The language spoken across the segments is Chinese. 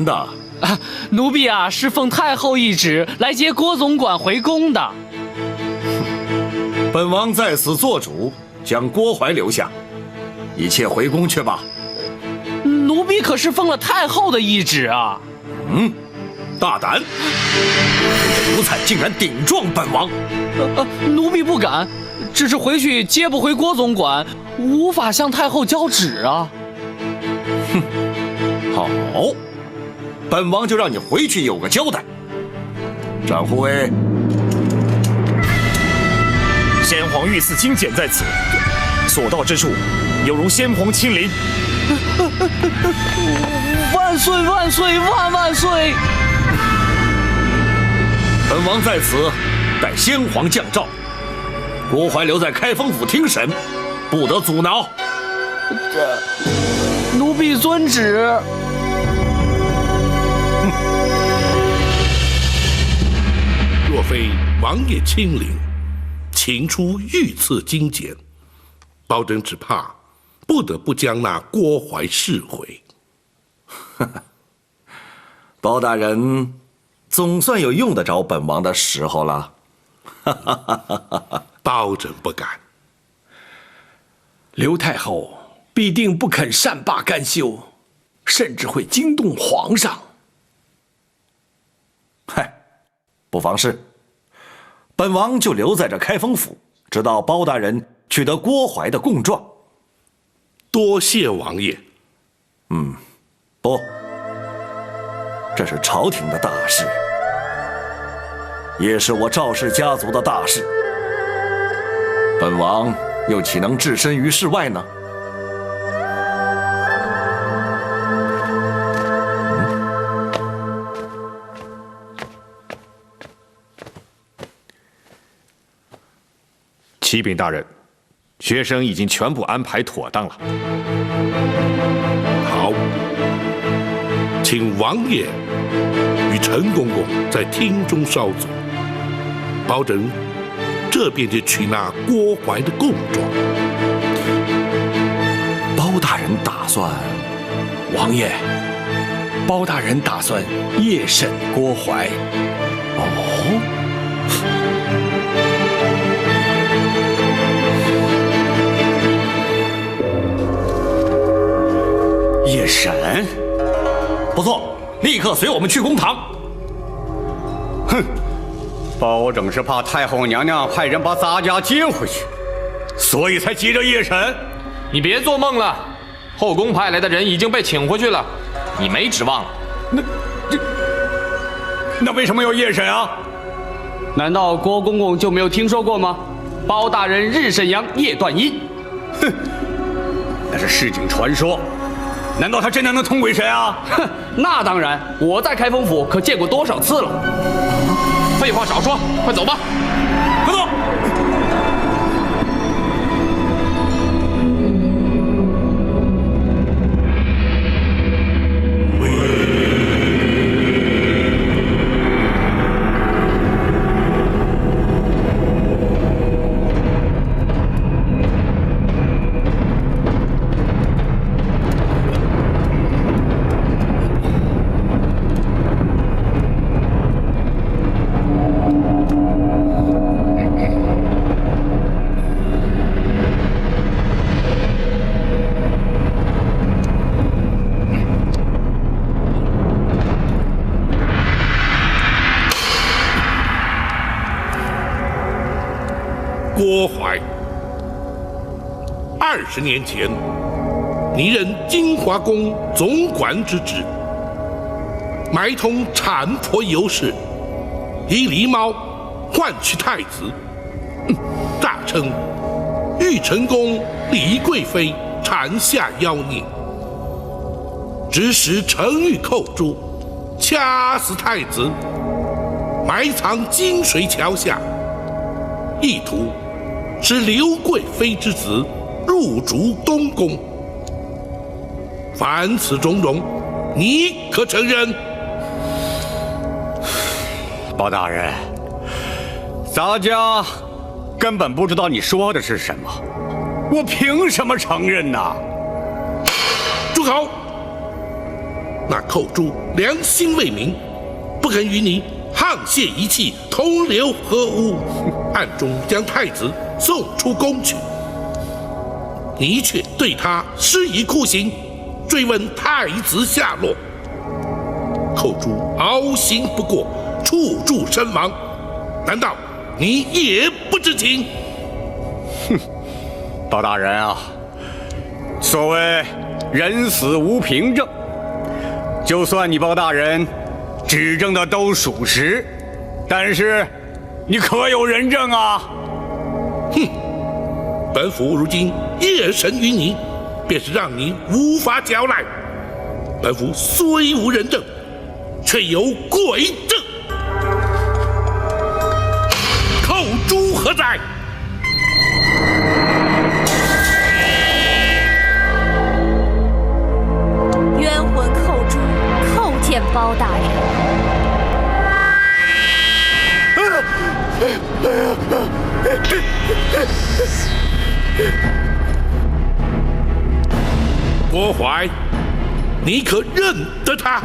人的？奴婢啊，是奉太后懿旨来接郭总管回宫的。本王在此做主，将郭槐留下，一切回宫去吧。奴婢可是奉了太后的懿旨啊！大胆！这奴才竟然顶撞本王！奴婢不敢，只是回去接不回郭总管，无法向太后交旨啊。好，本王就让你回去有个交代。展护卫，先皇御赐金简在此，所到之处，有如先皇亲临。万岁万岁万万岁！本王在此待先皇降诏，郭槐留在开封府听审，不得阻挠。奴婢遵旨。若非王爷亲临，请出御赐金简，包拯只怕不得不将那郭槐释回。包大人总算有用得着本王的时候了。包拯不敢。刘太后必定不肯善罢甘休，甚至会惊动皇上。嗨，不妨事。本王就留在这开封府，直到包大人取得郭槐的供状。多谢王爷。不，这是朝廷的大事，也是我赵氏家族的大事。本王又岂能置身于事外呢？启禀大人，学生已经全部安排妥当了。好，请王爷与陈公公在厅中稍坐，包拯这便就取那郭槐的供状。包大人打算？王爷，包大人打算夜审郭槐。夜审？不错，立刻随我们去公堂。哼，包拯是怕太后娘娘派人把咱家接回去，所以才急着夜审。你别做梦了，后宫派来的人已经被请回去了，你没指望了。那为什么要夜审啊？难道郭公公就没有听说过吗？包大人日审阳，夜断阴。哼，那是市井传说。难道他真的能通鬼神啊？哼，那当然，我在开封府可见过多少次了。废话少说，快走吧。快走！郭槐，20年前，你任金华宫总管之职，埋通产婆尤氏，以狸猫换取太子，诈称玉成宫李贵妃产下妖孽，指使程昱寇诛，掐死太子，埋藏金水桥下，意图使刘贵妃之子入主东宫。凡此种种，你可承认？包大人，咱家根本不知道你说的是什么，我凭什么承认呢？住口！那寇珠良心未泯，不肯与你沆瀣一气，同流合污，暗中将太子送出宫去。你却对他施以酷刑，追问太子下落。寇珠熬刑不过，处处身亡，难道你也不知情？哼，包大人啊，所谓人死无凭证，就算你包大人指证的都属实，但是你可有人证啊？哼，本府如今夜审于你，便是让你无法交代。本府虽无人证，却有鬼证。寇珠何在？冤魂寇珠叩见包大人。郭淮，你可认得他？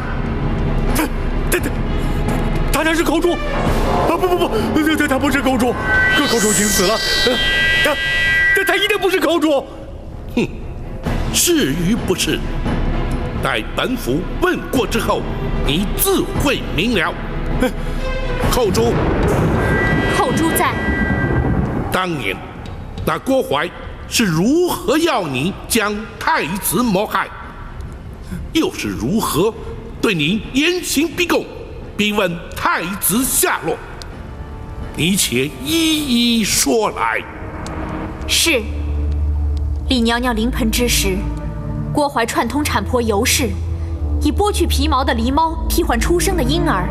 他那是寇珠啊！不，他不是寇珠，寇珠已经死了。他一定不是寇珠。哼，是与不是，待本府问过之后，你自会明了。寇珠在。当年那郭淮是如何要你将太子谋害，又是如何对你严刑逼供，逼问太子下落？你且一一说来。是。李娘娘临盆之时，郭淮串通产婆尤氏，以剥去皮毛的狸猫替换出生的婴儿，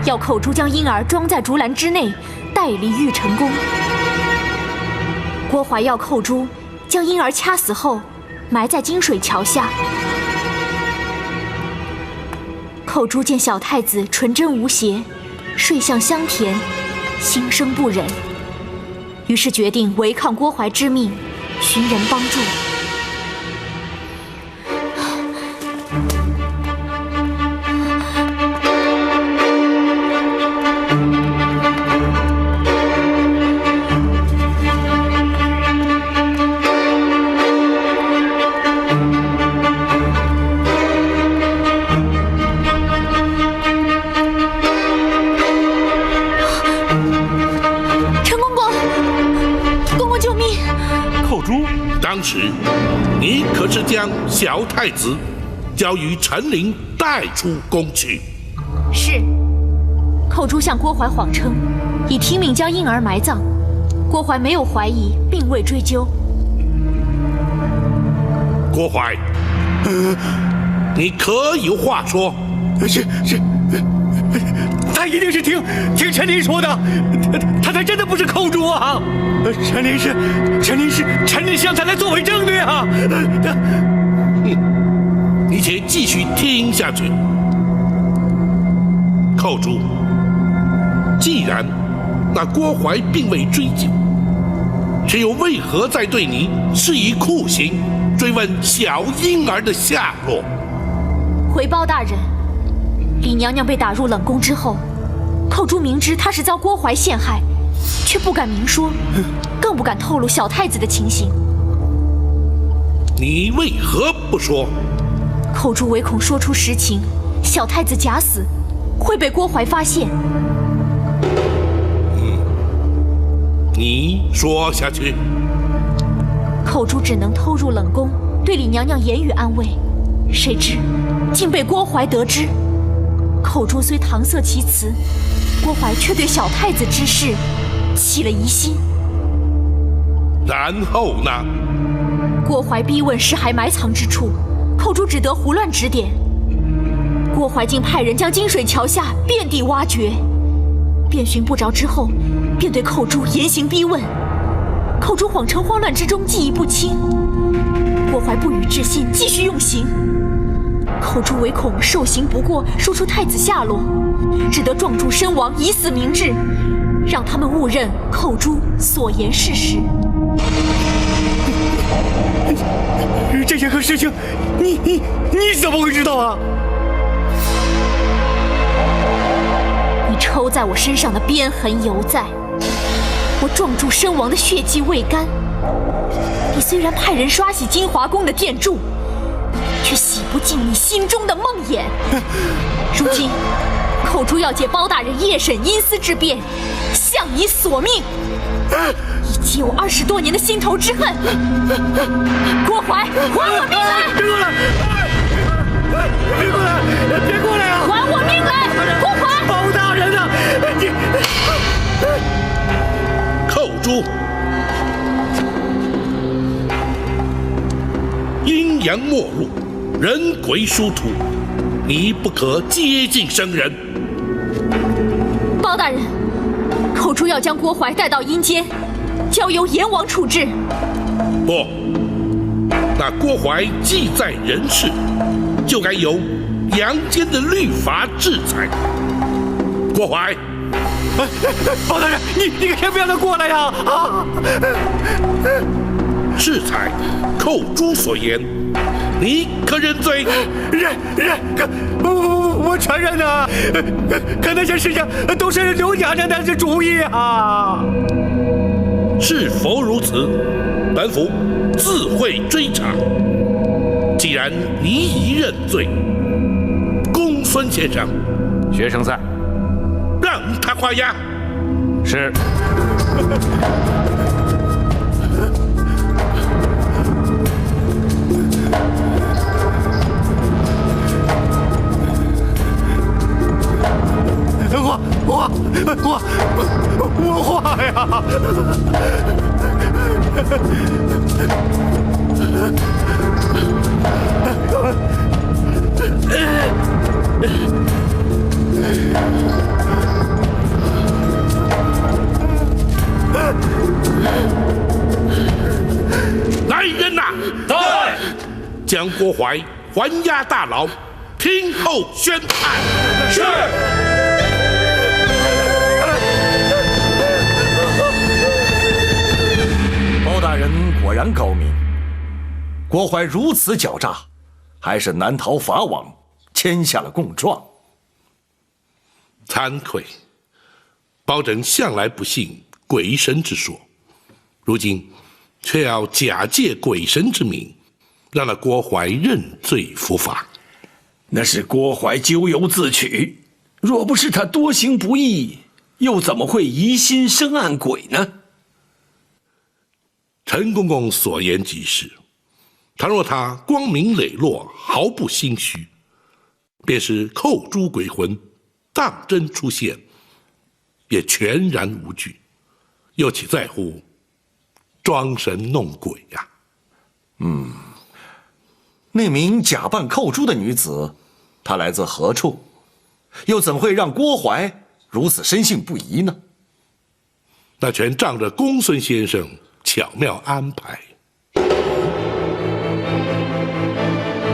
要寇珠将婴儿装在竹篮之内，带离玉成宫。郭淮要寇珠将婴儿掐死后，埋在金水桥下。寇珠见小太子纯真无邪，睡相香甜，心生不忍，于是决定违抗郭淮之命，寻人帮助。当时你可是将小太子交与陈琳带出宫去？是。寇珠向郭淮谎称已听命将婴儿埋葬，郭淮没有怀疑，并未追究。郭淮，你可有话说？是，他一定是听陈琳说的，他才真的不是寇珠啊！陈琳向他来作为证的啊！你且继续听下去。寇珠，既然那郭淮并未追究，却又为何在对你施以酷刑，追问小婴儿的下落？回包大人，李娘娘被打入冷宫之后，寇珠明知她是遭郭淮陷害，却不敢明说，更不敢透露小太子的情形。你为何不说？寇珠唯恐说出实情，小太子假死，会被郭淮发现。你说下去。寇珠只能偷入冷宫，对李娘娘言语安慰，谁知竟被郭淮得知。寇珠虽搪塞其词，郭淮却对小太子之事起了疑心。然后呢？郭淮逼问尸骸埋藏之处，寇珠只得胡乱指点。郭淮竟派人将金水桥下遍地挖掘，遍寻不着之后，便对寇珠严刑逼问。寇珠谎称慌乱之中记忆不清，郭淮不予置信，继续用刑。寇珠唯恐受刑不过，说出太子下落，只得撞柱身亡，以死明志，让他们误认寇珠所言事实。这件事情，你怎么会知道啊？抽在我身上的鞭痕犹在，我撞柱身亡的血迹未干。你虽然派人刷洗金华宫的殿柱，却洗不尽你心中的梦魇。如今，寇珠要借包大人夜审阴司之变，向你索命，以及我20多年的心头之恨。郭淮，还我命来！别过来！别过来！别过来啊！还我命来！郭淮，包大人啊，你寇珠，阴阳末路，人鬼殊途，你不可接近生人。包大人，寇珠要将郭淮带到阴间，交由阎王处置。不，那郭淮既在人世，就该由阳间的律法制裁。郭淮，包大人，你可先不让他过来呀！啊！制裁寇珠所言，你可认罪？认，我承认啊，可那些事情都是刘娘娘的主意啊。是否如此？本府自会追查。既然你已认罪，公孙先生，学生在，让他画押。是。我画呀！来人呐！在。将郭淮还押大牢，听候宣判。是。包大人果然高明，郭淮如此狡诈，还是难逃法网，签下了供状。惭愧，包拯向来不信鬼神之说，如今却要假借鬼神之名，让那郭淮认罪伏法。那是郭淮咎由自取，若不是他多行不义，又怎么会疑心生暗鬼呢？陈公公所言极是，倘若他光明磊落，毫不心虚，便是扣珠鬼魂当真出现，也全然无惧，又岂在乎装神弄鬼呀？那名假扮寇珠的女子，她来自何处？又怎会让郭淮如此深信不疑呢？那全仗着公孙先生巧妙安排。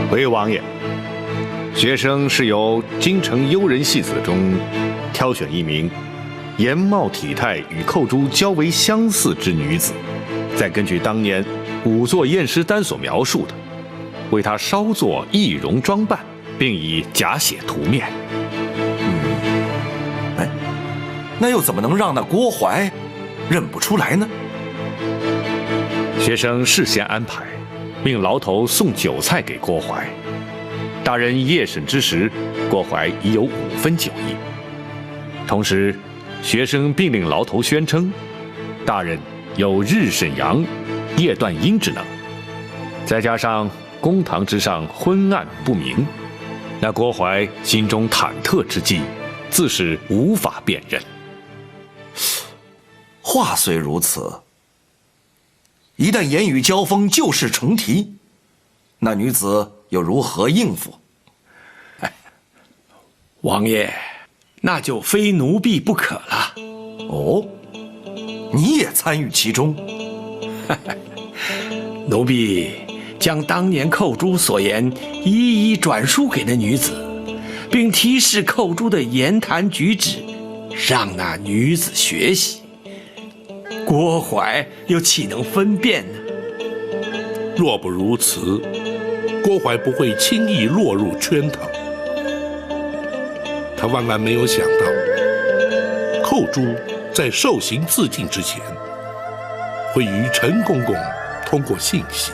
回王爷，学生是由京城幽人戏子中挑选一名颜貌体态与寇珠较为相似之女子，再根据当年仵作验尸单所描述的，为她稍作易容装扮，并以假血涂面。那又怎么能让那郭淮认不出来呢？学生事先安排，命牢头送酒菜给郭淮。大人夜审之时，郭淮已有5分酒意。同时，学生并令牢头宣称，大人有日审阳、夜断阴之能。再加上公堂之上昏暗不明，那郭淮心中忐忑之际，自是无法辨认。话虽如此，一旦言语交锋，旧事重提，那女子又如何应付？王爷，那就非奴婢不可了。哦，你也参与其中？奴婢将当年寇珠所言一一转述给那女子，并提示寇珠的言谈举止，让那女子学习。郭淮又岂能分辨呢？若不如此，郭淮不会轻易落入圈套。他万万没有想到，寇珠在受刑自尽之前，会与陈公公通过信息。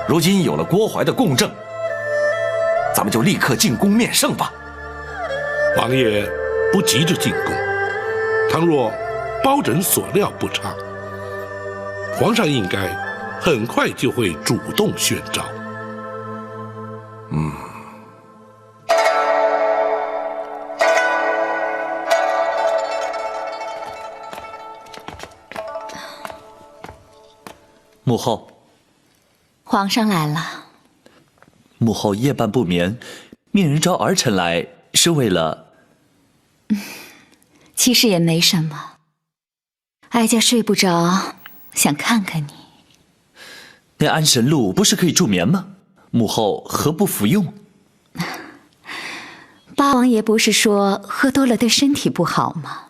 如今有了郭淮的共振，咱们就立刻进宫面圣吧。王爷不急着进宫，倘若包拯所料不差，皇上应该很快就会主动宣召。母后，皇上来了。母后夜半不眠，命人召儿臣来，是为了……其实也没什么，哀家睡不着，想看看你。那安神露不是可以助眠吗？母后何不服用？八王爷不是说喝多了对身体不好吗？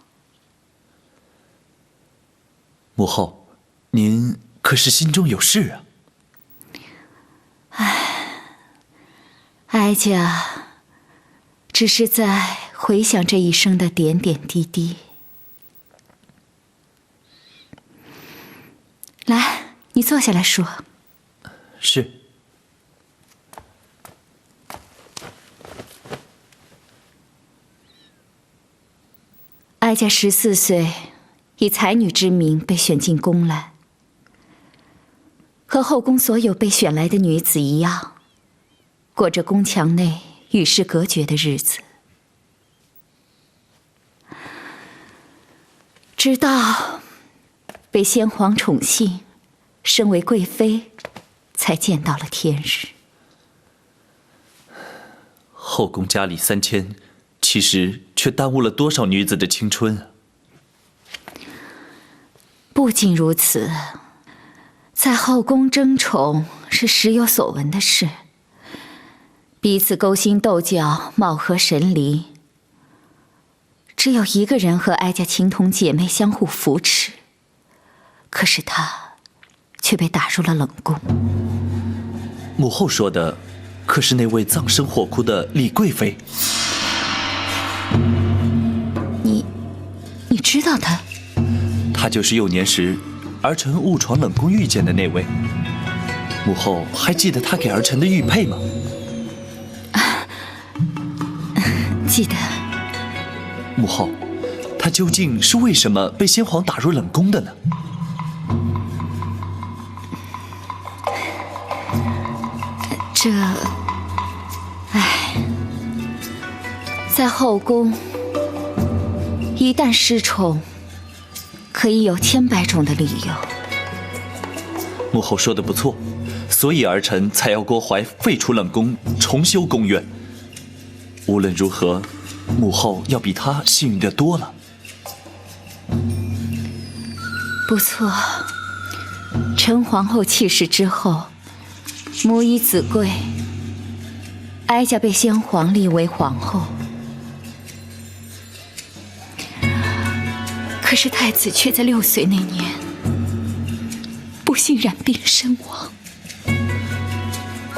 母后，您可是心中有事啊？哀家只是在回想这一生的点点滴滴。来，你坐下来说。是。哀家14岁，以才女之名被选进宫来，和后宫所有被选来的女子一样，过着宫墙内与世隔绝的日子。直到被先皇宠幸，升为贵妃，才见到了天日。后宫佳丽3000，其实却耽误了多少女子的青春啊！不仅如此，在后宫争宠是时有所闻的事，彼此勾心斗角，貌合神离。只有一个人和哀家情同姐妹，相互扶持，可是他却被打入了冷宫。母后说的，可是那位葬身火窟的李贵妃？你知道她？她就是幼年时儿臣误闯冷宫遇见的那位。母后还记得她给儿臣的玉佩吗？记得。母后，她究竟是为什么被先皇打入冷宫的呢？在后宫，一旦失宠，可以有千百种的理由。母后说的不错，所以儿臣才要郭淮废除冷宫，重修宫院。无论如何，母后要比他幸运的多了。不错，陈皇后去世之后，母以子贵，哀家被先皇立为皇后。可是太子却在6岁那年不幸染病身亡。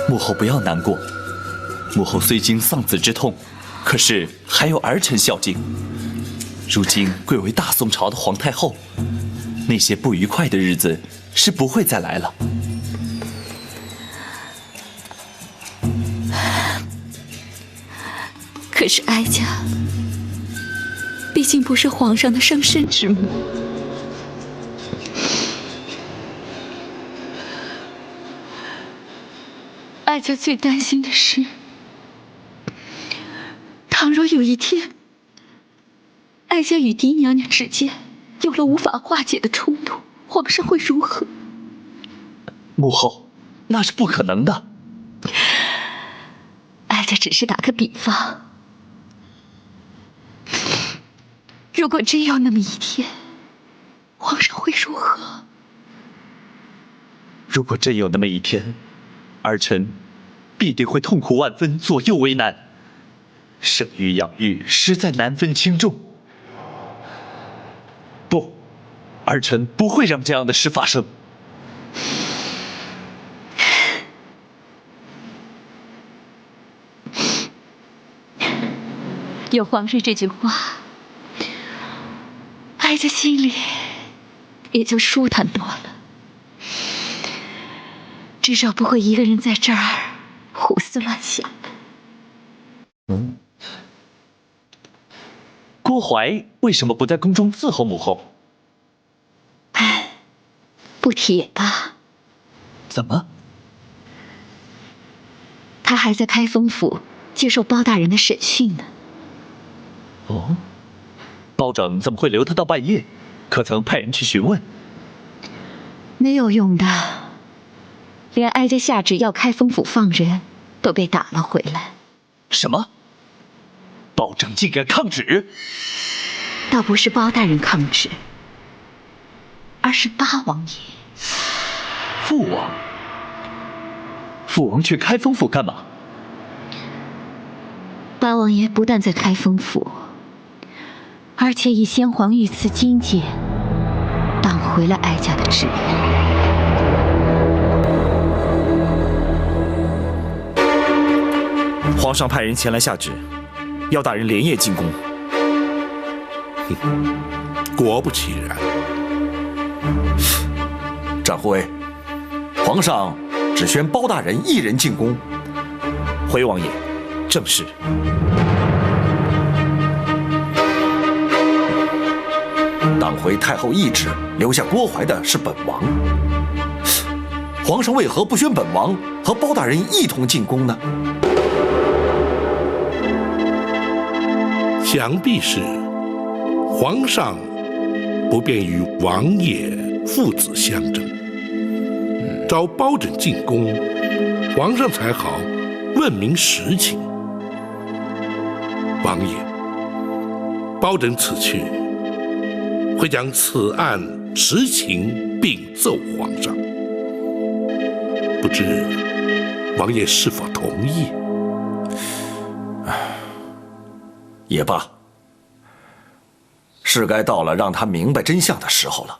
母后不要难过，母后虽经丧子之痛，可是还有儿臣孝敬。如今贵为大宋朝的皇太后，那些不愉快的日子是不会再来了。可是哀家毕竟不是皇上的生身之母，哀家最担心的是，倘若有一天，哀家与嫡娘娘之间有了无法化解的冲突，皇上会如何？母后，那是不可能的。哀家只是打个比方。如果真有那么一天，皇上会如何？如果真有那么一天，儿臣必定会痛苦万分，左右为难。生育养育实在难分轻重。不，儿臣不会让这样的事发生。有皇上这句话，哀家心里也就舒坦多了，至少不会一个人在这儿胡思乱想。郭槐为什么不在宫中伺候母后？不提也罢。怎么？他还在开封府接受包大人的审讯呢。哦，包拯怎么会留他到半夜？可曾派人去询问？没有用的，连哀家下旨要开封府放人，都被打了回来。什么？包拯竟敢抗旨？倒不是包大人抗旨，而是八王爷。父王？父王去开封府干嘛？八王爷不但在开封府，而且以先皇御赐金简挡回了哀家的旨意。皇上派人前来下旨，要大人连夜进宫。果不其然，展护卫，皇上只宣包大人一人进宫。回王爷，正是。挡回太后懿旨，留下郭槐的是本王。皇上为何不宣本王和包大人一同进宫呢？想必是皇上不便与王爷父子相争，召包拯进宫，皇上才好问明实情。王爷，包拯此去会将此案实情禀奏皇上，不知王爷是否同意？也罢，是该到了让他明白真相的时候了。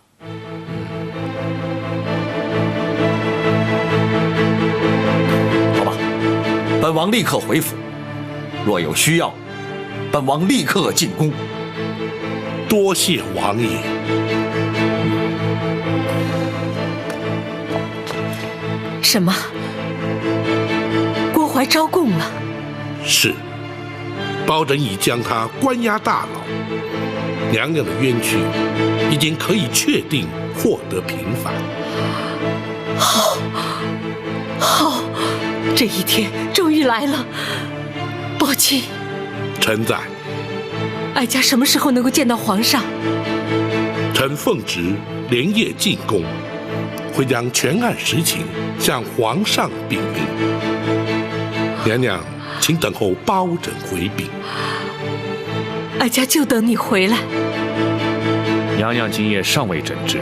好吧，本王立刻回府，若有需要，本王立刻进宫。多谢王爷。什么？郭槐招供了？是。包拯已将他关押大牢，娘娘的冤屈已经可以确定获得平反。好，这一天终于来了。宝琴，臣在。哀家什么时候能够见到皇上？臣奉旨连夜进宫，会将全案实情向皇上禀明。娘娘请等候包拯回禀。哀家就等你回来。娘娘今夜尚未诊治，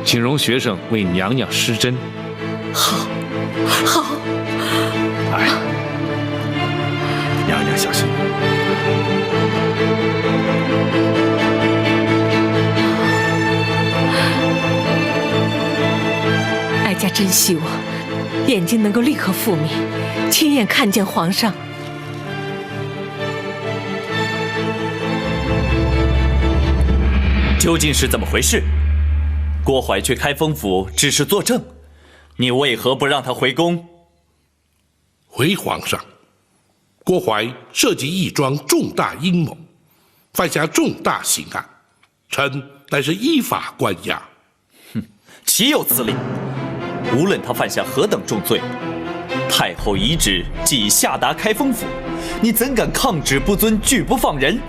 请容学生为娘娘施针。好，好。哎，娘娘小心。哀家真希望眼睛能够立刻复明，亲眼看见皇上。究竟是怎么回事？郭槐去开封府只是作证，你为何不让他回宫？回皇上，郭槐设计一桩重大阴谋，犯下重大刑案，臣乃是依法关押。哼，岂有此理！无论他犯下何等重罪，太后遗旨既已下达开封府，你怎敢抗旨不遵，拒不放人？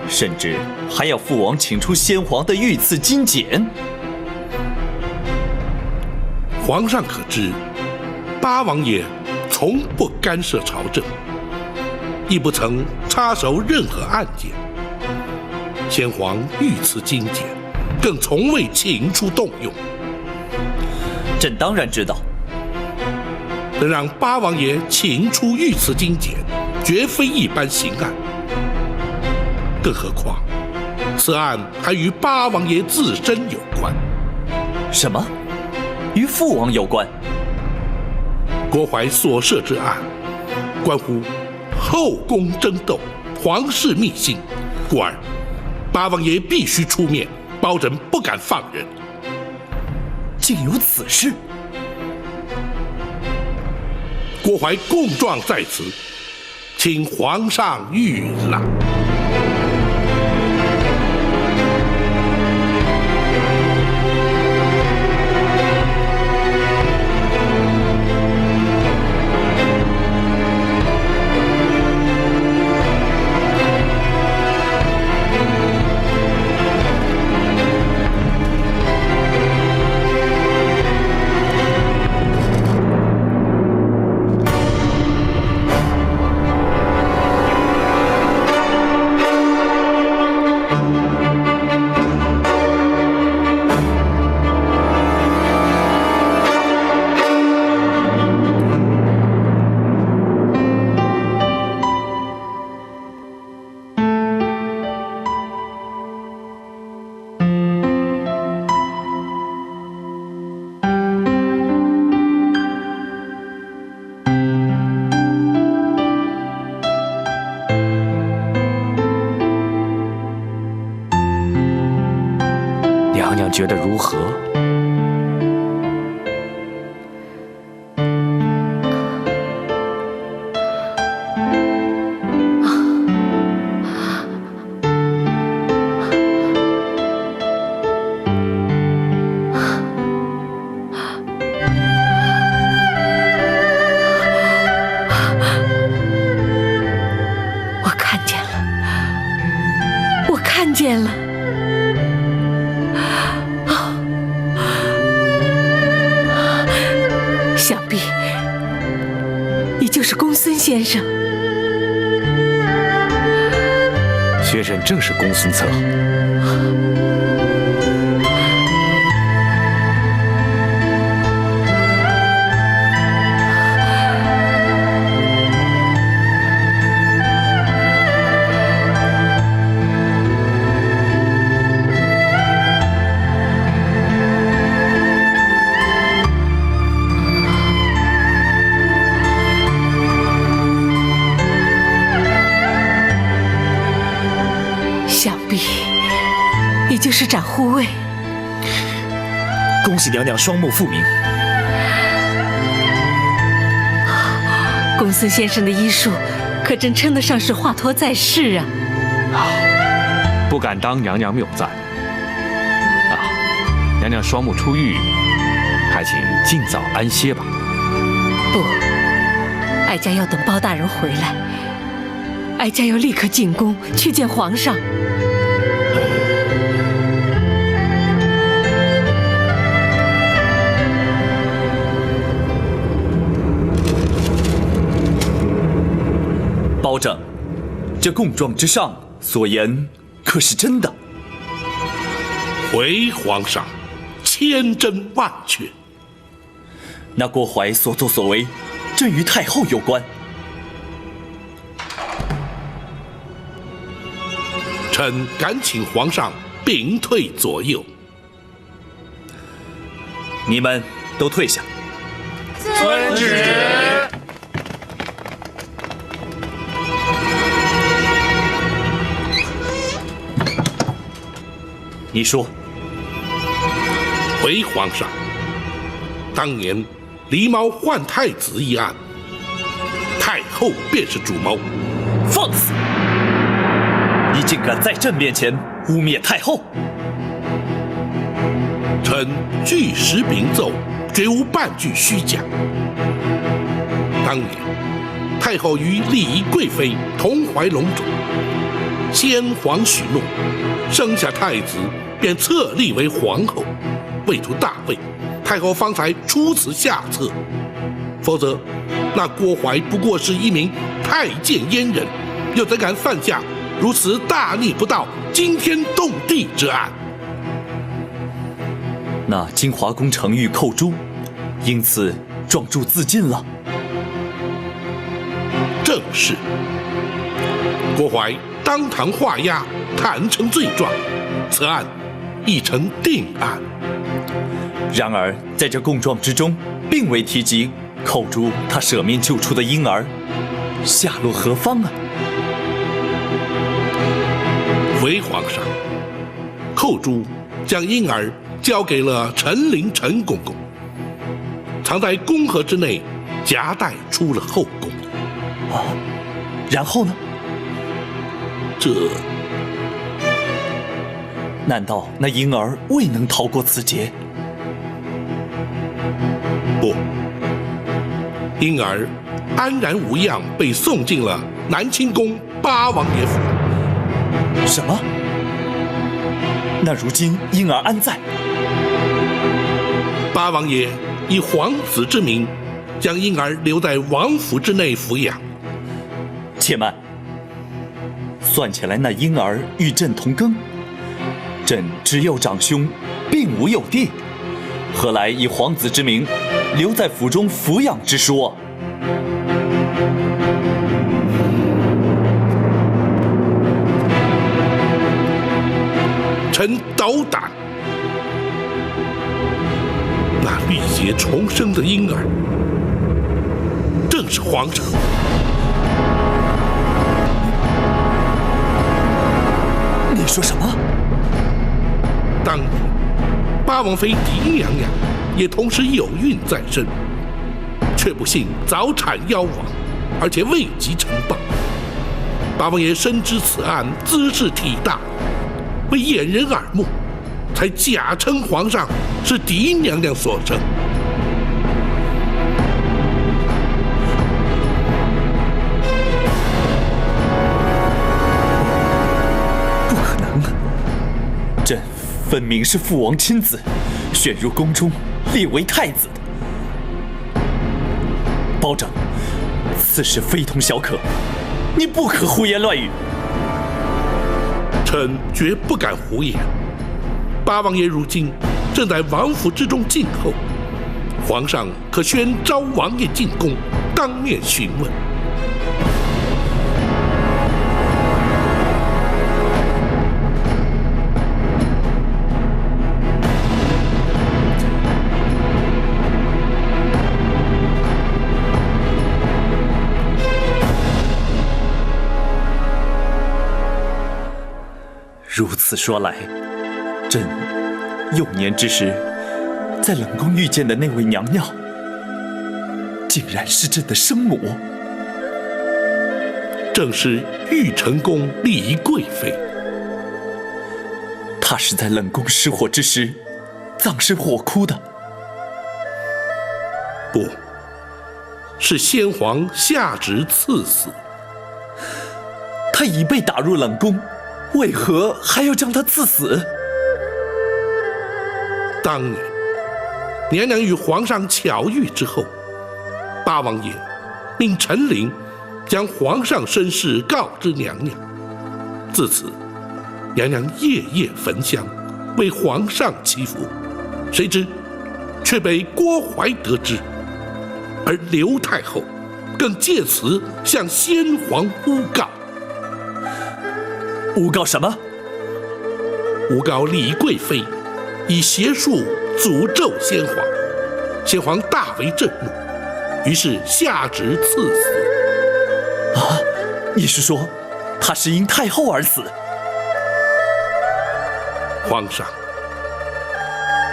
甚至还要父王请出先皇的御赐金简。皇上可知，八王爷从不干涉朝政，亦不曾插手任何案件。先皇御赐金简，更从未请出动用。朕当然知道，能让八王爷请出御赐金简，绝非一般刑案。更何况，此案还与八王爷自身有关。什么？与父王有关？郭槐所涉之案，关乎后宫争斗、皇室密信，故而八王爷必须出面，保证不敢放人。竟有此事！郭槐供状在此，请皇上御允了。娘娘觉得如何？我看见了，我看见了。想必你就是公孙先生。学生正是公孙策。想必你就是展护卫。恭喜娘娘双目复明。公孙先生的医术可真称得上是华佗在世啊！不敢当娘娘谬赞。娘娘双目出狱，还请尽早安歇吧。不，哀家要等包大人回来，哀家要立刻进宫去见皇上。包拯，这供状之上所言可是真的？回皇上，千真万确。那郭槐所作所为，正与太后有关。臣敢请皇上屏退左右。你们都退下。遵旨。你说。回皇上，当年狸猫换太子一案，太后便是主谋。放肆！你竟敢在朕面前污蔑太后！臣据实禀奏，绝无半句虚假。当年太后与丽仪贵妃同怀龙种，先皇许诺，生下太子便册立为皇后。为图大位，太后方才出此下策，否则那郭槐不过是一名太监阉人，又怎敢犯下如此大逆不道、惊天动地之案？那金华宫程昱寇诛，因此状注自尽了。正是。郭槐当堂画押，坦诚罪状，此案已成定案。然而，在这供状之中，并未提及寇诛他舍命救出的婴儿，下落何方啊？回皇上，寇珠将婴儿交给了陈琳陈公公，藏在宫盒之内，夹带出了后宫。啊，然后呢？难道那婴儿未能逃过此劫？不，婴儿安然无恙，被送进了南清宫八王爷府。什么？那如今婴儿安在？八王爷以皇子之名，将婴儿留在王府之内抚养。且慢，算起来那婴儿与朕同庚，朕只有长兄，并无幼弟，何来以皇子之名留在府中抚养之说？臣斗胆，那历劫重生的婴儿，正是皇上。你说什么？当年八王妃狄娘娘也同时有孕在身，却不幸早产夭亡，而且未及呈报。八王爷深知此案兹事体大，为掩人耳目，才假称皇上是狄娘娘所生。不可能！朕分明是父王亲自选入宫中，立为太子的。包拯，此事非同小可，你不可胡言乱语。臣绝不敢胡言。八王爷如今正在王府之中静候，皇上可宣召王爷进宫，当面询问。如此说来，朕幼年之时在冷宫遇见的那位娘娘，竟然是朕的生母。正是玉成宫丽仪贵妃。她是在冷宫失火之时葬身火窟的。不，是先皇下旨赐死。她已被打入冷宫，为何还要将她赐死？当年娘娘与皇上巧遇之后，八王爷命陈琳将皇上身世告知娘娘。自此，娘娘夜夜焚香，为皇上祈福。谁知却被郭槐得知，而刘太后更借此向先皇诬告。诬告什么？诬告丽仪贵妃以邪术诅咒先皇，先皇大为震怒，于是下旨赐死。啊，你是说她是因太后而死？皇上，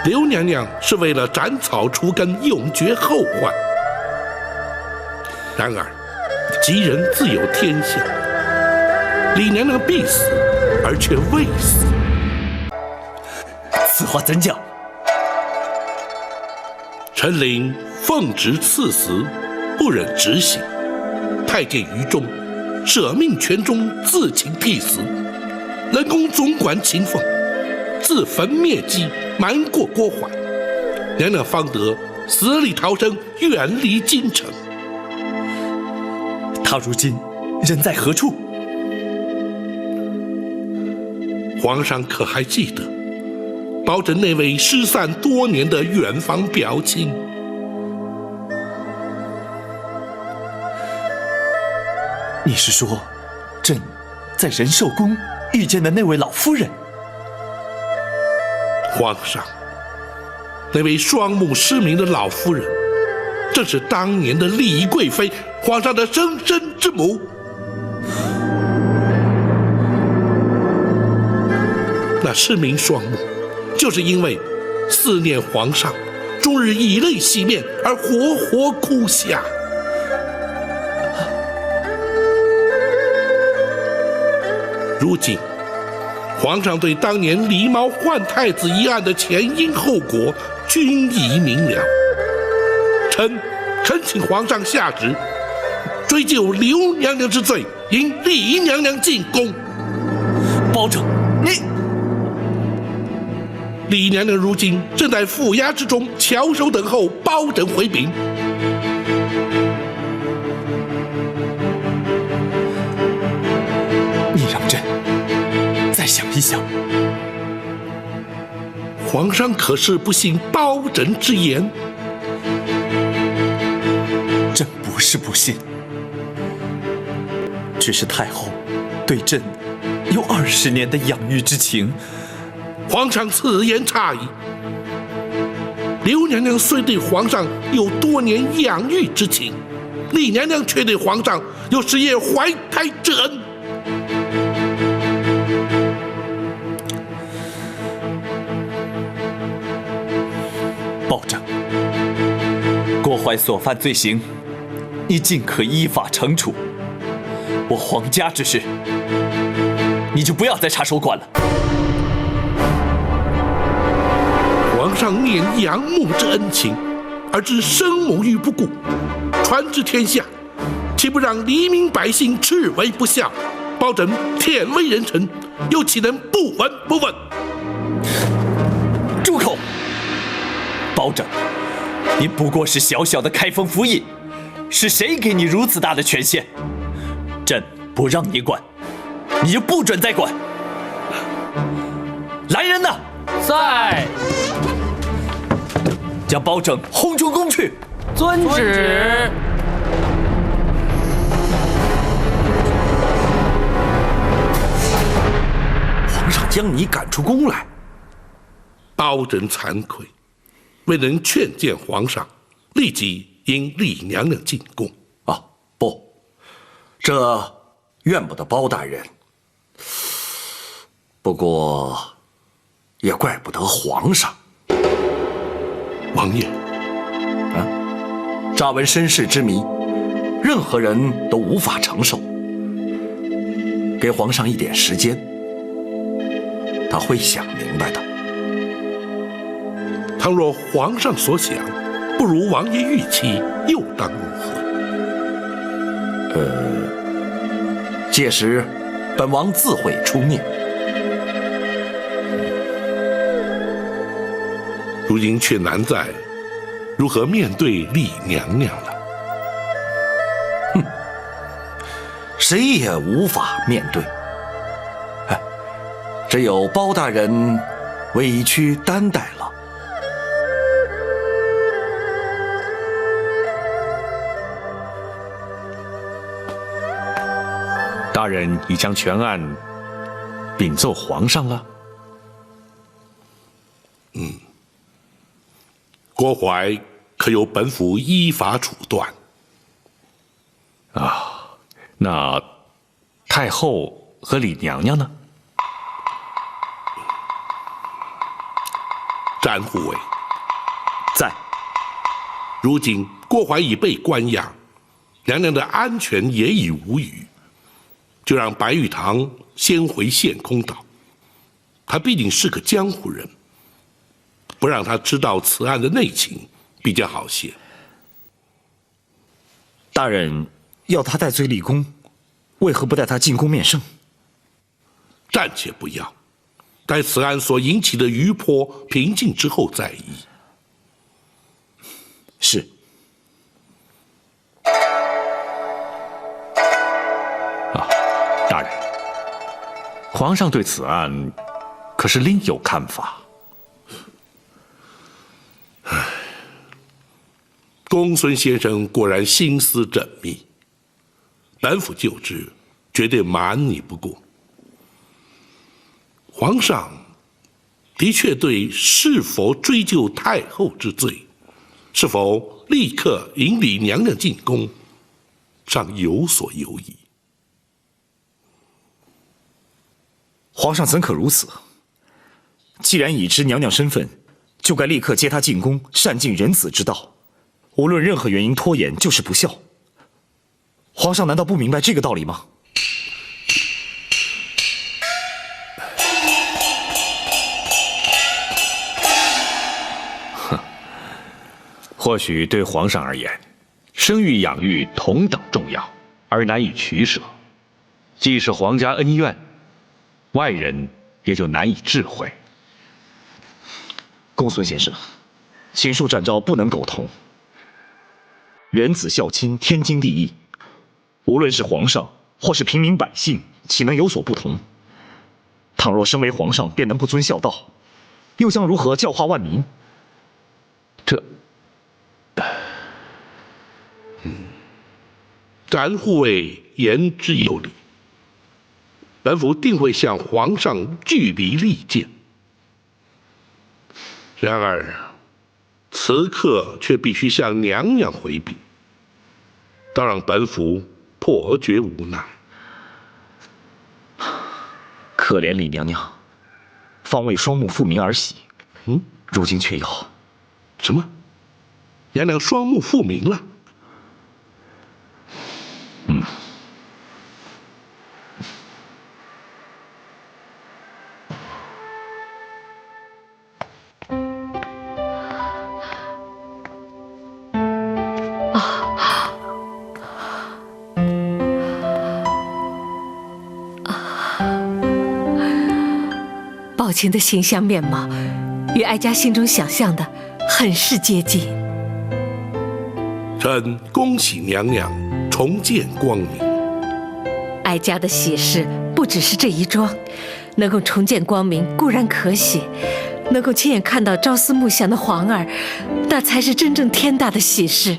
刘娘娘是为了斩草除根，永绝后患。然而，吉人自有天相，李娘娘必死，而却未死。此话怎讲？陈琳奉旨赐死，不忍执行，太监于忠舍命泉中自请替死。冷宫总管秦凤自焚灭迹，瞒过郭槐，娘娘方得死里逃生，远离京城。她如今人在何处？皇上可还记得包拯那位失散多年的远房表亲？你是说，朕在仁寿宫遇见的那位老夫人？皇上，那位双目失明的老夫人，正是当年的丽仪贵妃，皇上的生身之母。了市民双目，就是因为思念皇上，终日以泪洗面而活活哭下。如今，皇上对当年狸猫换太子一案的前因后果均已明了，臣恳请皇上下旨，追究刘娘娘之罪，迎李娘娘进宫。包拯，你李娘娘如今正在府衙之中翘首等候包拯回禀。你让朕再想一想。皇上可是不信包拯之言？朕不是不信，只是太后对朕有20年的养育之情。皇上此言差矣。刘娘娘虽对皇上有多年养育之情，李娘娘却对皇上有10夜怀胎之恩。包拯，郭槐所犯罪行，你尽可依法惩处。我皇家之事，你就不要再插手管了。皇上念养母之恩情，而置生母于不顾，传至天下，岂不让黎民百姓斥为不孝？包拯天威人臣，又岂能不闻不问？住口！包拯，你不过是小小的开封府尹，是谁给你如此大的权限？朕不让你管，你就不准再管。来人呐！在。将包拯轰出宫去。遵旨。皇上将你赶出宫来，包拯惭愧，未能劝谏皇上，立即迎李娘娘进宫。啊，不，这怨不得包大人，不过也怪不得皇上。王爷，乍闻身世之谜，任何人都无法承受。给皇上一点时间，他会想明白的。倘若皇上所想不如王爷预期，又当如何？届时，本王自会出面。如今却难在如何面对李娘娘了。谁也无法面对。只有包大人委屈担待了。大人已将全案禀奏皇上了。郭槐可由本府依法处断。啊，那太后和李娘娘呢？詹护卫在。如今郭槐已被关押，娘娘的安全也已无虞，就让白玉堂先回献空岛。他毕竟是个江湖人，不让他知道此案的内情比较好些。大人要他戴罪立功，为何不带他进宫面圣？暂且不要，待此案所引起的余波平静之后再议。是。啊，大人，皇上对此案可是另有看法。公孙先生果然心思缜密，本府就知，绝对瞒你不过。皇上的确对是否追究太后之罪，是否立刻引李娘娘进宫，尚有所犹疑。皇上怎可如此？既然已知娘娘身份，就该立刻接她进宫，善尽仁子之道。无论任何原因拖延，就是不孝。皇上难道不明白这个道理吗？或许对皇上而言，生育养育同等重要，而难以取舍。既是皇家恩怨，外人也就难以智慧。公孙先生，禽兽展昭不能苟同。仁子孝亲，天经地义。无论是皇上或是平民百姓，岂能有所不同？倘若身为皇上便能不遵孝道，又将如何教化万民？咱护卫言之有理，本府定会向皇上据理力谏。然而，此刻却必须向娘娘回禀，倒让本府颇觉无奈。可怜李娘娘，方为双目复明而喜，如今却要什么？娘娘双目复明了？宝琴的形象面貌与哀家心中想象的很是接近。臣恭喜娘娘重见光明。哀家的喜事不只是这一桩，能够重见光明固然可喜，能够亲眼看到朝思暮想的皇儿，那才是真正天大的喜事。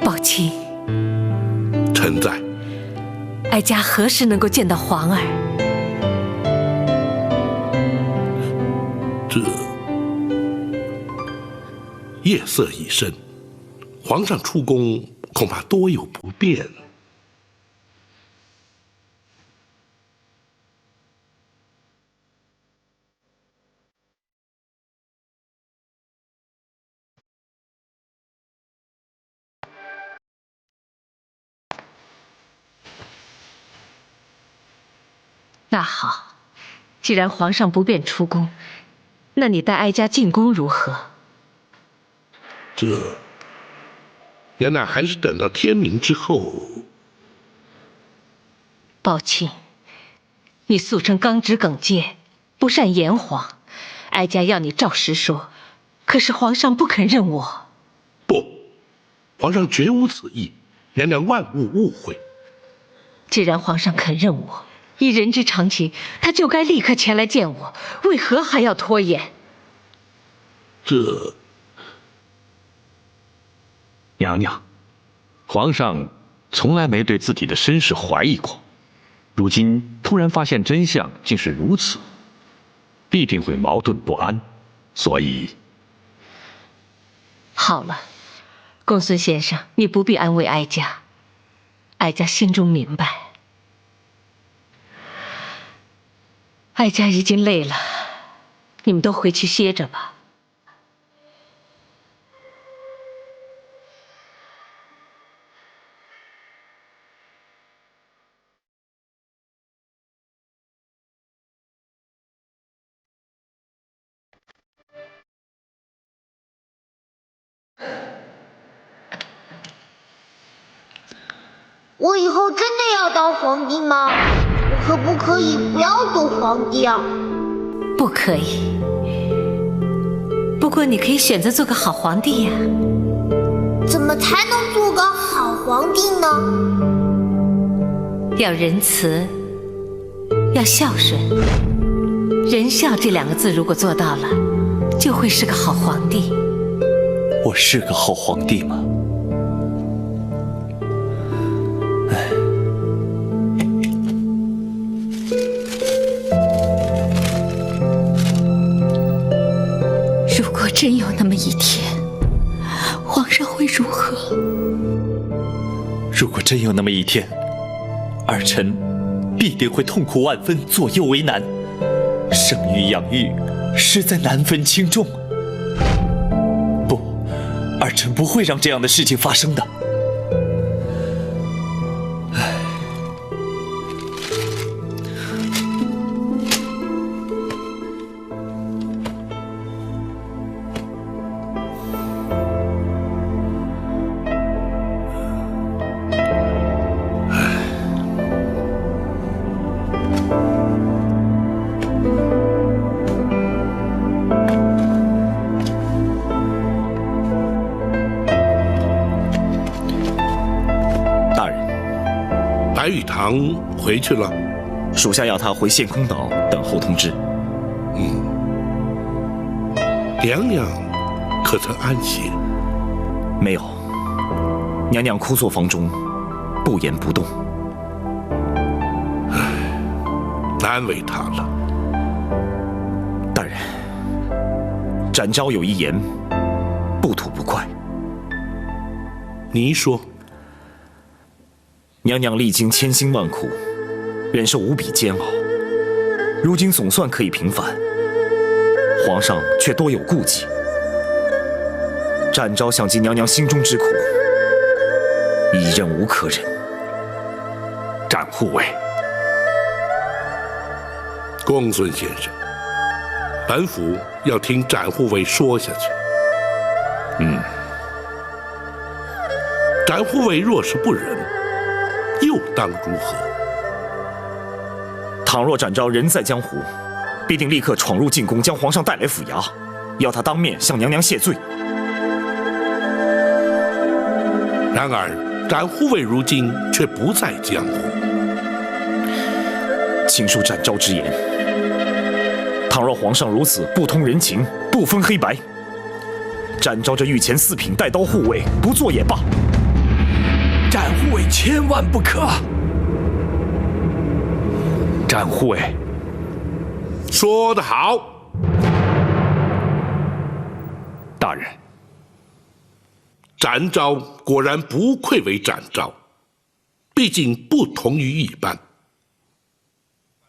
宝琴，臣在。哀家何时能够见到皇儿？这夜色已深，皇上出宫恐怕多有不便。那好，既然皇上不便出宫，那你带哀家进宫如何？娘娘还是等到天明之后。宝琴，你素称刚直耿介，不善言谎，哀家要你照实说，可是皇上不肯认我。不，皇上绝无此意，娘娘万勿误会。既然皇上肯认我，以人之常情，他就该立刻前来见我，为何还要拖延？娘娘，皇上从来没对自己的身世怀疑过，如今突然发现真相竟是如此，必定会矛盾不安，所以……好了，公孙先生，你不必安慰哀家，哀家心中明白。哀家已经累了，你们都回去歇着吧。我以后真的要当皇帝吗？我可不可以不要做皇帝啊？不可以。不过你可以选择做个好皇帝呀。怎么才能做个好皇帝呢？要仁慈，要孝顺。仁孝这2个字如果做到了，就会是个好皇帝。我是个好皇帝吗？如果真有那么一天，皇上会如何？如果真有那么一天，儿臣必定会痛苦万分，左右为难。生育养育，实在难分轻重。不，儿臣不会让这样的事情发生的。白玉堂回去了，属下要他回献空岛等候通知。娘娘可曾安歇？没有，娘娘枯坐房中，不言不动。难为她了。大人，展昭有一言，不吐不快。你说。娘娘历经千辛万苦，忍受无比煎熬，如今总算可以平反，皇上却多有顾忌。展昭想尽娘娘心中之苦，已忍无可忍。展护卫，公孙先生，本府要听展护卫说下去。展护卫若是不忍，又当如何？倘若展昭人在江湖，必定立刻闯入进宫，将皇上带来府衙，要他当面向娘娘谢罪。然而，展护卫如今却不在江湖。请恕展昭之言，倘若皇上如此不通人情，不分黑白，展昭这御前四品带刀护卫不做也罢。展护卫千万不可！展护卫，说得好，大人。展昭果然不愧为展昭，毕竟不同于一般。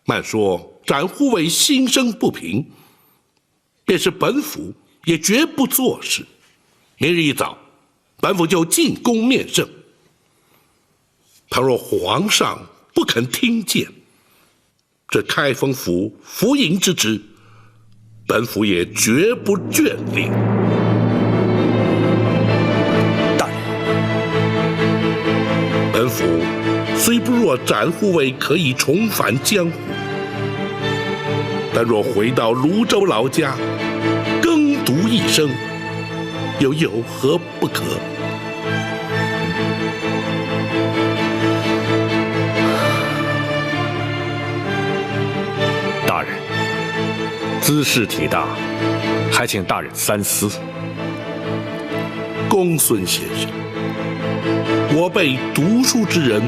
慢说展护卫心生不平，便是本府也绝不做事。明日一早，本府就进宫面圣。倘若皇上不肯听谏，这开封府府尹之职，本府也绝不眷恋。大人，本府虽不若展护卫可以重返江湖，但若回到泸州老家，耕读一生，又有何不可？大人，兹事体大，还请大人三思。公孙先生，我辈读书之人，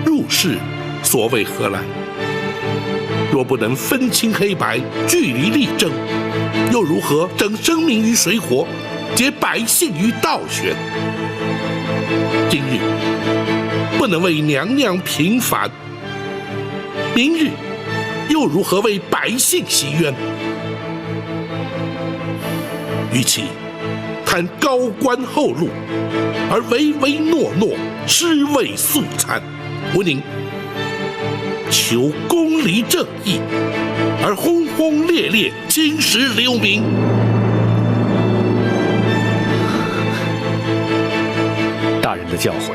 入世所谓何来？若不能分清黑白，据理力争，又如何整生民于水火，解百姓于倒悬？今日不能为娘娘平反，明日又如何为百姓洗冤？与其谈高官厚禄，而唯唯诺诺，尸位素餐，不宁求公理正义，而轰轰烈烈，青史留名。大人的教诲，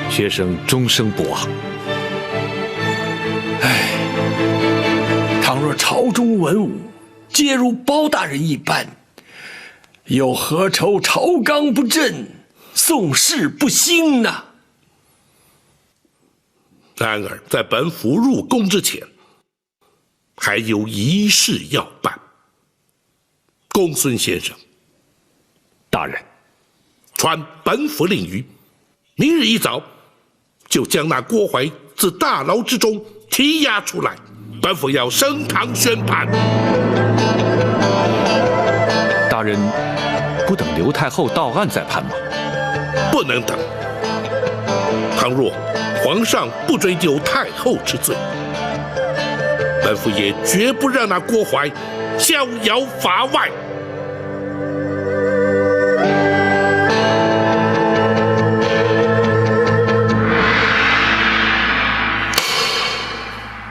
学生终生不忘。倘若朝中文武皆如包大人一般，又何愁朝纲不正，宋氏不兴呢？然而，在本府入宫之前，还有一事要办。公孙先生，大人，传本府令谕，明日一早就将那郭槐自大牢之中提押出来，本府要升堂宣判。大人不等刘太后到案再判吗？不能等。倘若皇上不追究太后之罪，本府也绝不让那郭槐逍遥法外。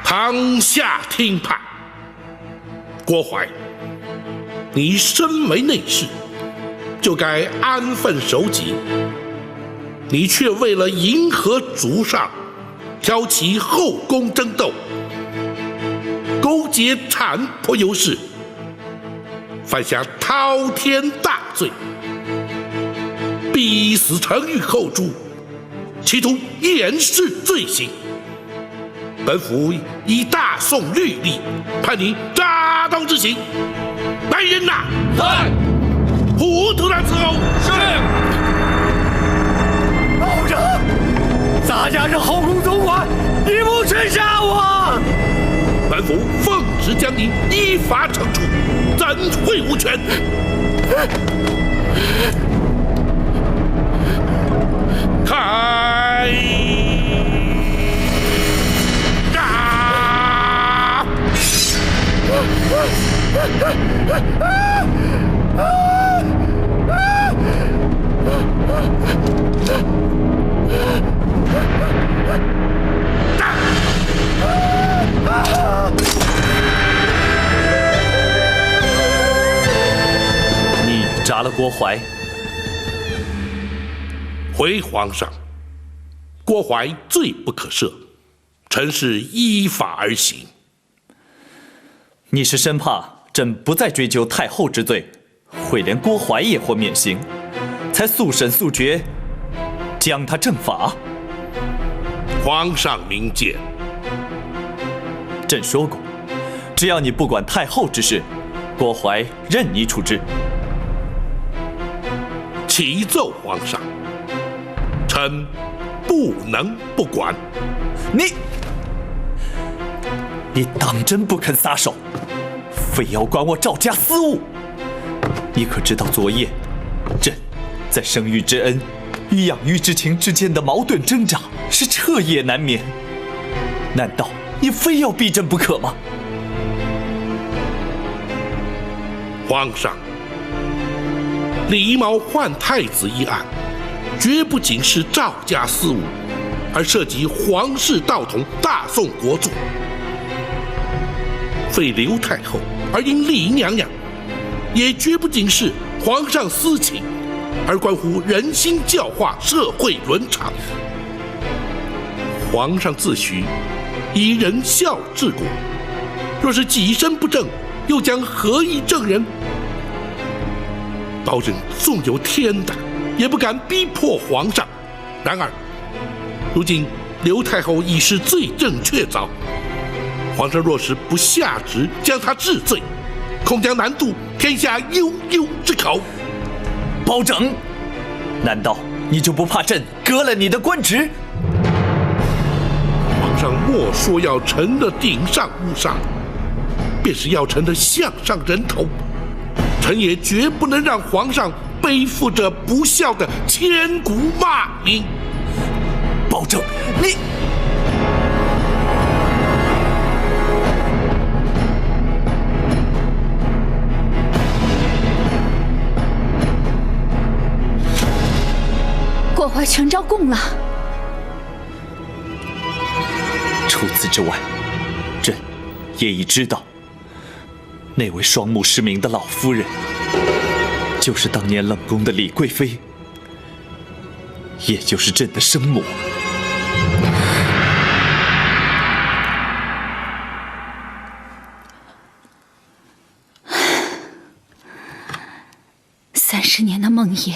当下听判，郭槐，你身为内侍，就该安分守己，你却为了迎合主上，挑起后宫争斗，勾结产婆尤氏，犯下滔天大罪，逼死程昱后主，企图掩饰罪行。本府以大宋律例判你扎刀之刑。来人呐！在。糊涂的伺候。是。保证，咱家是后宫总管，你不准杀我！本府奉旨将你依法惩处，怎会无权？开！你杀了郭槐。回皇上，郭槐罪不可赦，臣是依法而行。你是生怕朕不再追究太后之罪，会连郭槐也或免刑，才速审速决，将他正法。皇上明鉴。朕说过，只要你不管太后之事，郭槐任你处置。启奏皇上，臣不能不管。你当真不肯撒手，非要管我赵家私务？你可知道昨夜朕在生育之恩与养育之情之间的矛盾挣扎是彻夜难眠？难道你非要逼朕不可吗？皇上，李毛换太子一案，绝不仅是赵家私务，而涉及皇室道统、大宋国祚。废刘太后而因李娘娘，也绝不仅是皇上私情，而关乎人心教化、社会伦常。皇上自诩以仁孝治国，若是己身不正，又将何以正人？保证纵有天胆，也不敢逼迫皇上。然而，如今刘太后已是罪证确凿，皇上若是不下旨将她治罪，恐将难渡天下悠悠之口。包拯，难道你就不怕朕革了你的官职？皇上莫说要臣的顶上无上，便是要臣的项上人头，臣也绝不能让皇上背负着不孝的千古骂名。包拯，你郭槐全招供了。除此之外，朕也已知道，那位双目失明的老夫人，就是当年冷宫的李贵妃，也就是朕的生母。30年的梦魇，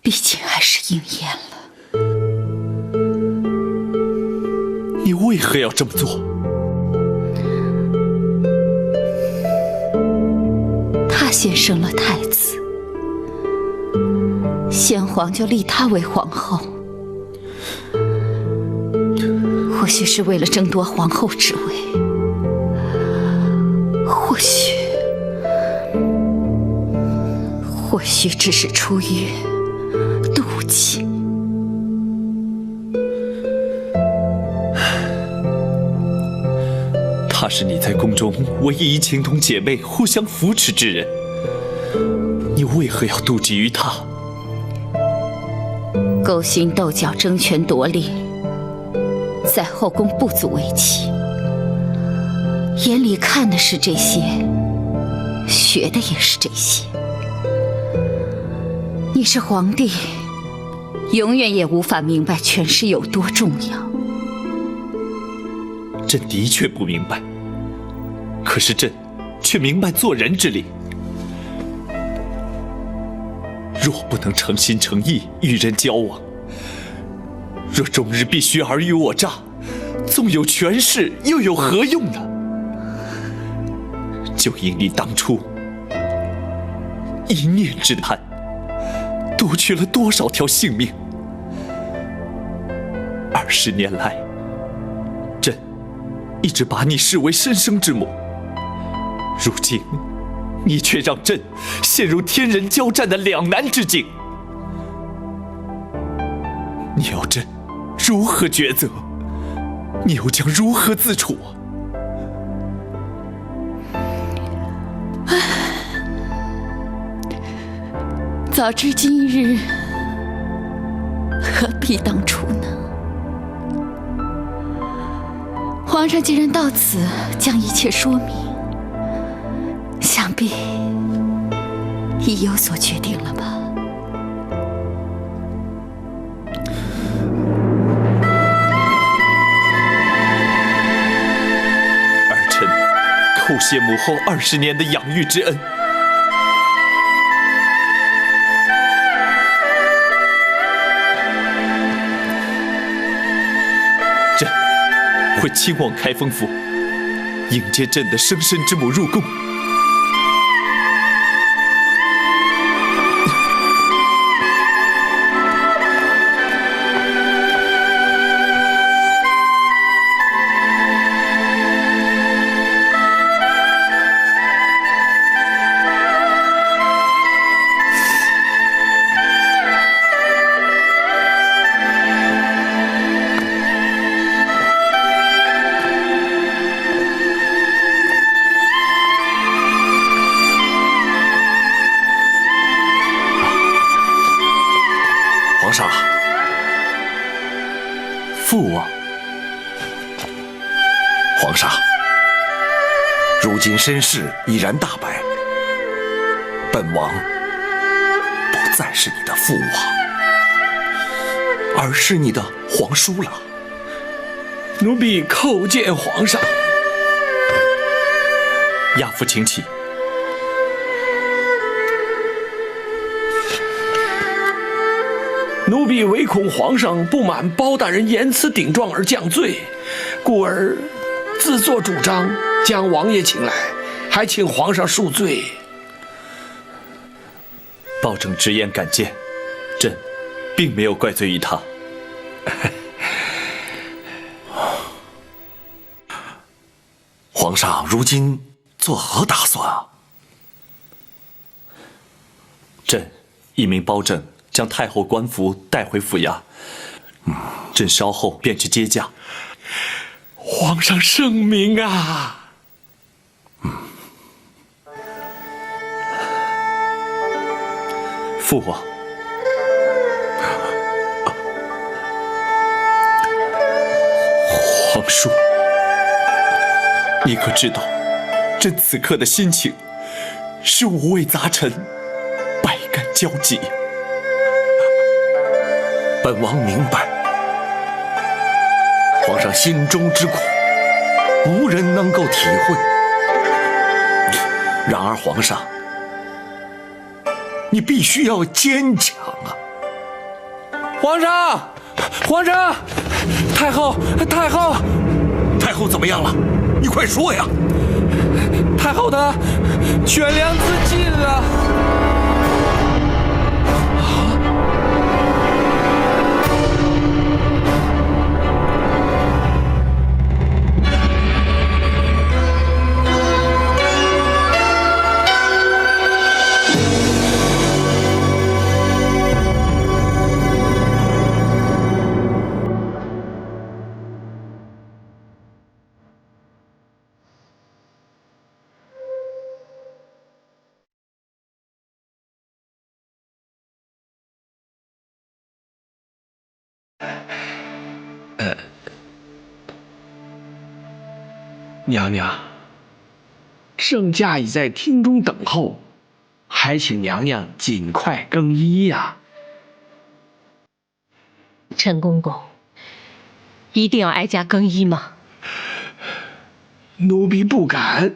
毕竟还是应验了。你为何要这么做？他先生了太子，先皇就立她为皇后，或许是为了争夺皇后之位，或许只是出于妒起。他是你在宫中唯一情同姐妹、互相扶持之人，你为何要妒忌于他？勾心斗角、争权夺利，在后宫不足为奇。眼里看的是这些，学的也是这些。你是皇帝，永远也无法明白权势有多重要。朕的确不明白，可是朕却明白做人之理。若不能诚心诚意与人交往，若终日必须尔虞我诈，纵有权势又有何用呢？就因你当初一念之贪，夺去了多少条性命？20年来，朕一直把你视为身生之母，如今你却让朕陷入天人交战的两难之境。你要朕如何抉择？你又将如何自处？早知今日，何必当初呢？皇上既然到此将一切说明，想必已有所决定了吧？儿臣叩谢母后20年的养育之恩。朕会亲往开封府，迎接朕的生身之母入宫。皇上，父王，皇上，如今身世已然大白，本王不再是你的父王，而是你的皇叔了。奴婢叩见皇上。亚父请起。奴婢唯恐皇上不满包大人言辞顶撞而降罪，故而自作主张将王爷请来，还请皇上恕罪。包拯直言敢谏，朕并没有怪罪于他。皇上如今作何打算啊？朕一命包拯将太后官服带回府衙，朕稍后便去接驾。皇上圣明啊！父王，皇叔，你可知道，朕此刻的心情是五味杂陈，百感交集。本王明白，皇上心中之苦，无人能够体会。然而，皇上，你必须要坚强啊！皇上，皇上，太后，太后，太后怎么样了？你快说呀！太后她悬梁自尽了。娘娘，圣驾已在厅中等候，还请娘娘尽快更衣呀。陈公公，一定要哀家更衣吗？奴婢不敢。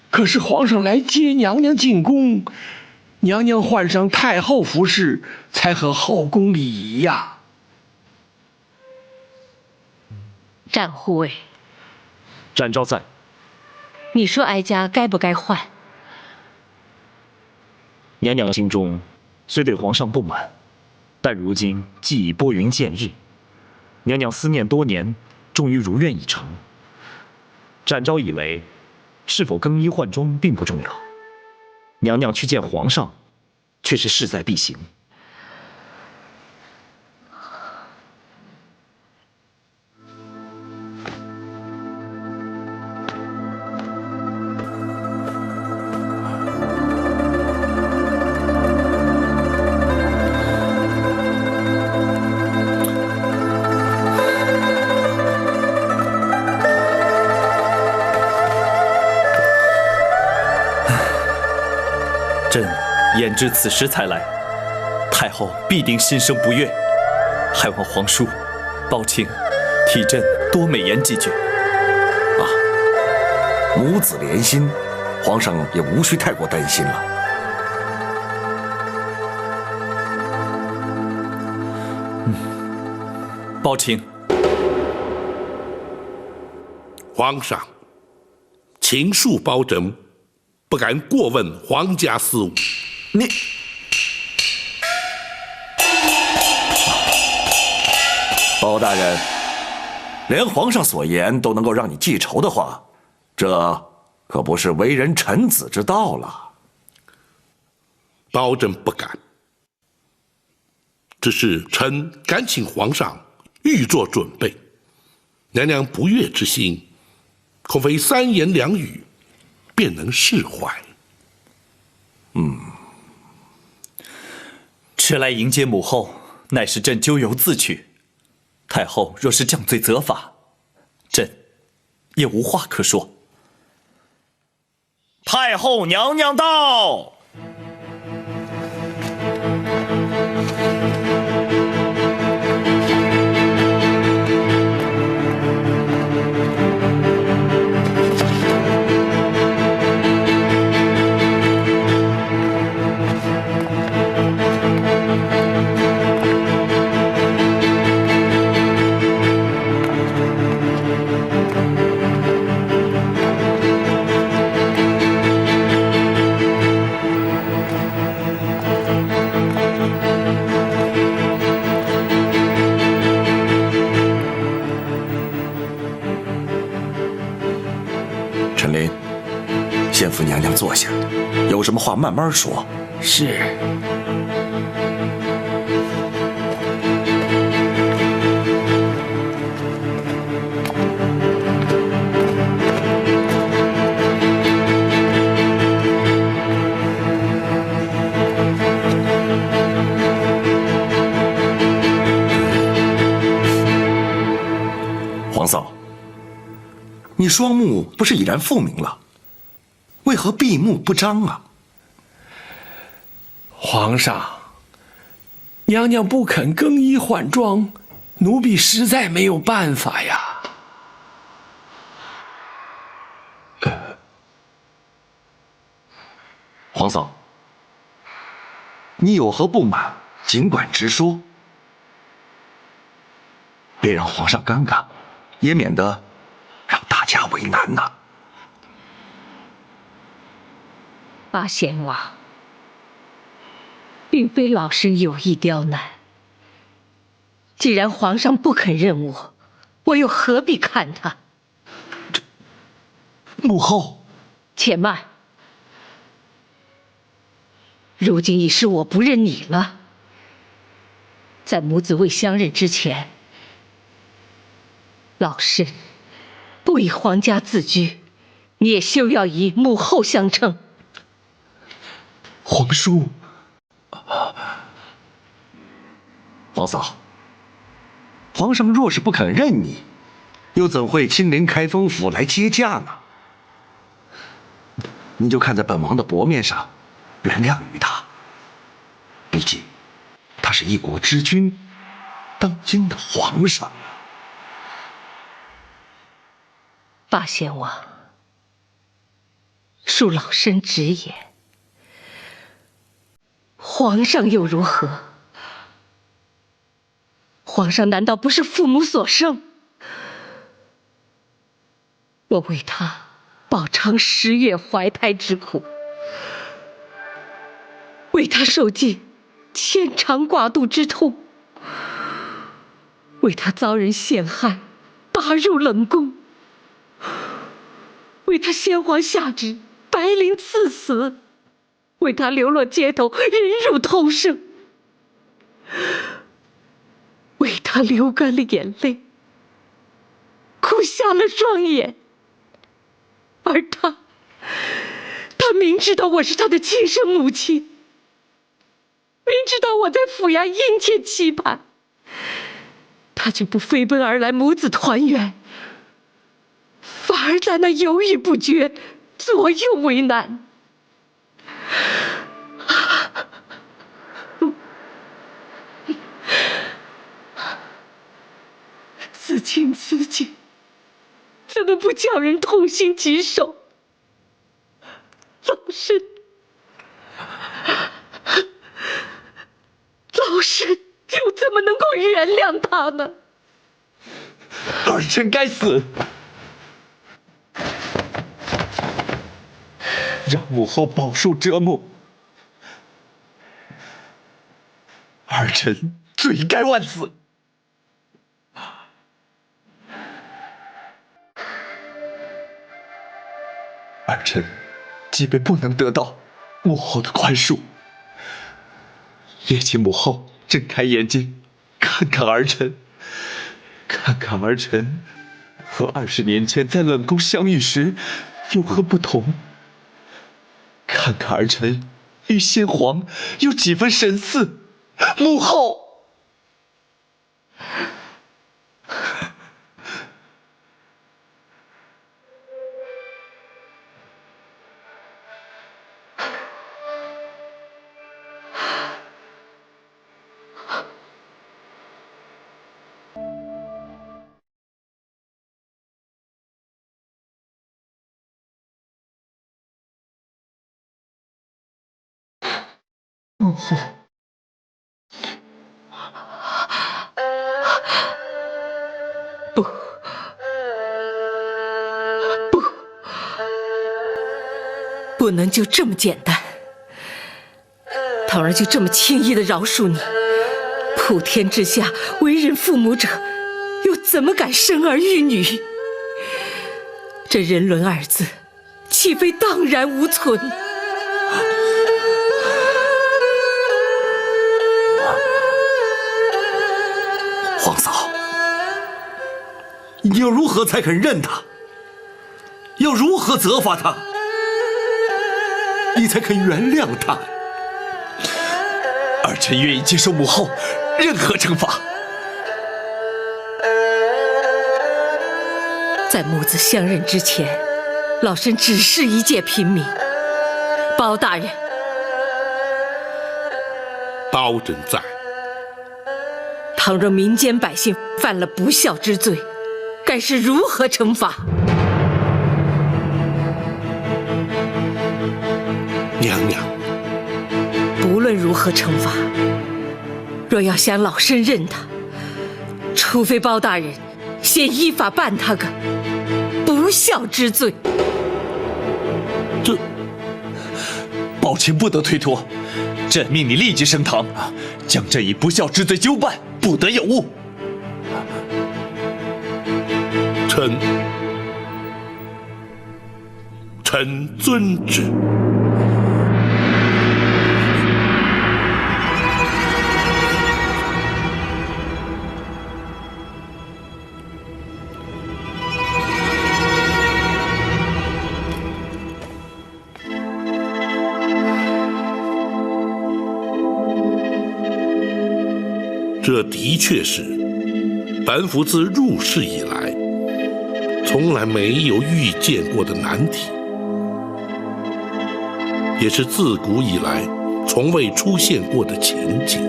可是皇上来接娘娘进宫，娘娘换上太后服饰，才合后宫礼仪呀。战护卫，展昭在。你说哀家该不该换？娘娘心中虽对皇上不满，但如今既已拨云见日，娘娘思念多年，终于如愿以偿。展昭以为，是否更衣换装并不重要，娘娘去见皇上，却是势在必行。朕言至此时才来，太后必定心生不悦，还望皇叔抱歉替朕多美言几句。母子连心，皇上也无需太过担心了。抱歉。皇上，秦恕包拯不敢过问皇家事务。你，包大人，连皇上所言都能够让你记仇的话，这可不是为人臣子之道了。包拯不敢，只是臣敢请皇上预做准备。娘娘不悦之心，恐非三言两语便能释怀。迟来迎接母后，乃是朕咎由自取。太后若是降罪责罚，朕也无话可说。太后娘娘到。陈琳，先扶娘娘坐下，有什么话慢慢说。是。皇嫂，你双目不是已然复明了，为何闭目不张啊？皇上，娘娘不肯更衣换装，奴婢实在没有办法呀。皇嫂，你有何不满，尽管直说，别让皇上尴尬，也免得让大家为难呐。八贤王，并非老身有意刁难。既然皇上不肯认我，我又何必看他？母后，且慢。如今已是我不认你了。在母子未相认之前，老身不以皇家自居，你也休要以母后相称。皇叔，皇嫂，皇上若是不肯认你，又怎会亲临开封府来接驾呢？你就看在本王的薄面上，原谅于他。毕竟，他是一国之君，当今的皇上。八仙王，恕老身直言，皇上又如何？皇上难道不是父母所生？我为他饱尝10月怀胎之苦，为他受尽牵肠挂肚之痛，为他遭人陷害，打入冷宫，为他先皇下旨，白绫赐死，为他流落街头，忍辱偷生，为他流干了眼泪，哭瞎了双眼。而他明知道我是他的亲生母亲，明知道我在府衙殷切期盼，他却不飞奔而来母子团圆，反而在那犹豫不决，左右为难。此情此景，怎能不叫人痛心疾首？老身又怎么能够原谅他呢？儿臣该死，让母后饱受折磨，儿臣罪该万死。儿臣即便不能得到母后的宽恕，也请母后睁开眼睛，看看儿臣，看看儿臣和20年前在冷宫相遇时有何不同，看看儿臣与先皇有几分神似。母后，母后，不能就这么简单。倘若就这么轻易的饶恕你，普天之下为人父母者，又怎么敢生儿育女？这人伦二字，岂非荡然无存？皇嫂，你要如何才肯认他？要如何责罚他，你才肯原谅他？儿臣愿意接受母后任何惩罚。在母子相认之前，老身只是一介平民。包大人，包拯在。倘若民间百姓犯了不孝之罪，该是如何惩罚？娘娘，不论如何惩罚，若要想老身认他，除非包大人先依法办他个不孝之罪。这，宝琴不得推脱，朕命你立即升堂，将这一不孝之罪究办，不得有误。臣遵旨。这的确是本府自入世以来，从来没有遇见过的难题，也是自古以来从未出现过的情景。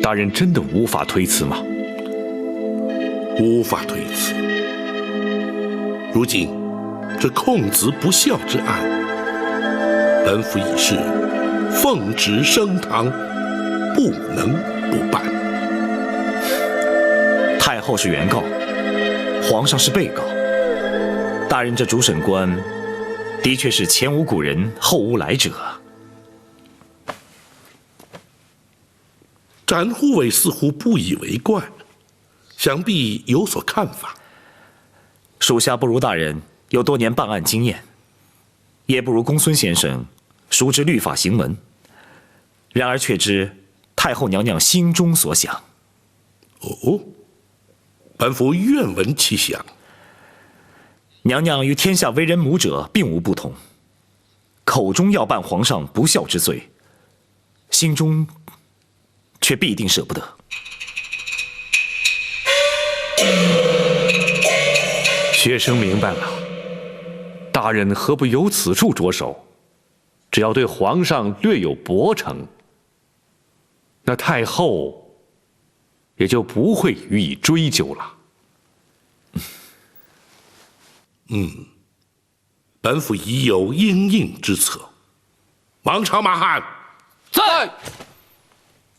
大人真的无法推辞吗？无法推辞。如今这控子不孝之案，本府已是奉旨升堂，不能不办。太后是原告，皇上是被告。大人这主审官，的确是前无古人，后无来者。展护卫似乎不以为怪，想必有所看法。属下不如大人有多年办案经验，也不如公孙先生熟知律法行文。然而却知太后娘娘心中所想。哦，本府愿闻其详。娘娘与天下为人母者并无不同，口中要办皇上不孝之罪，心中却必定舍不得。学生明白了，大人何不由此处着手？只要对皇上略有薄惩，那太后也就不会予以追究了。本府已有因应之策。王朝马汉，在。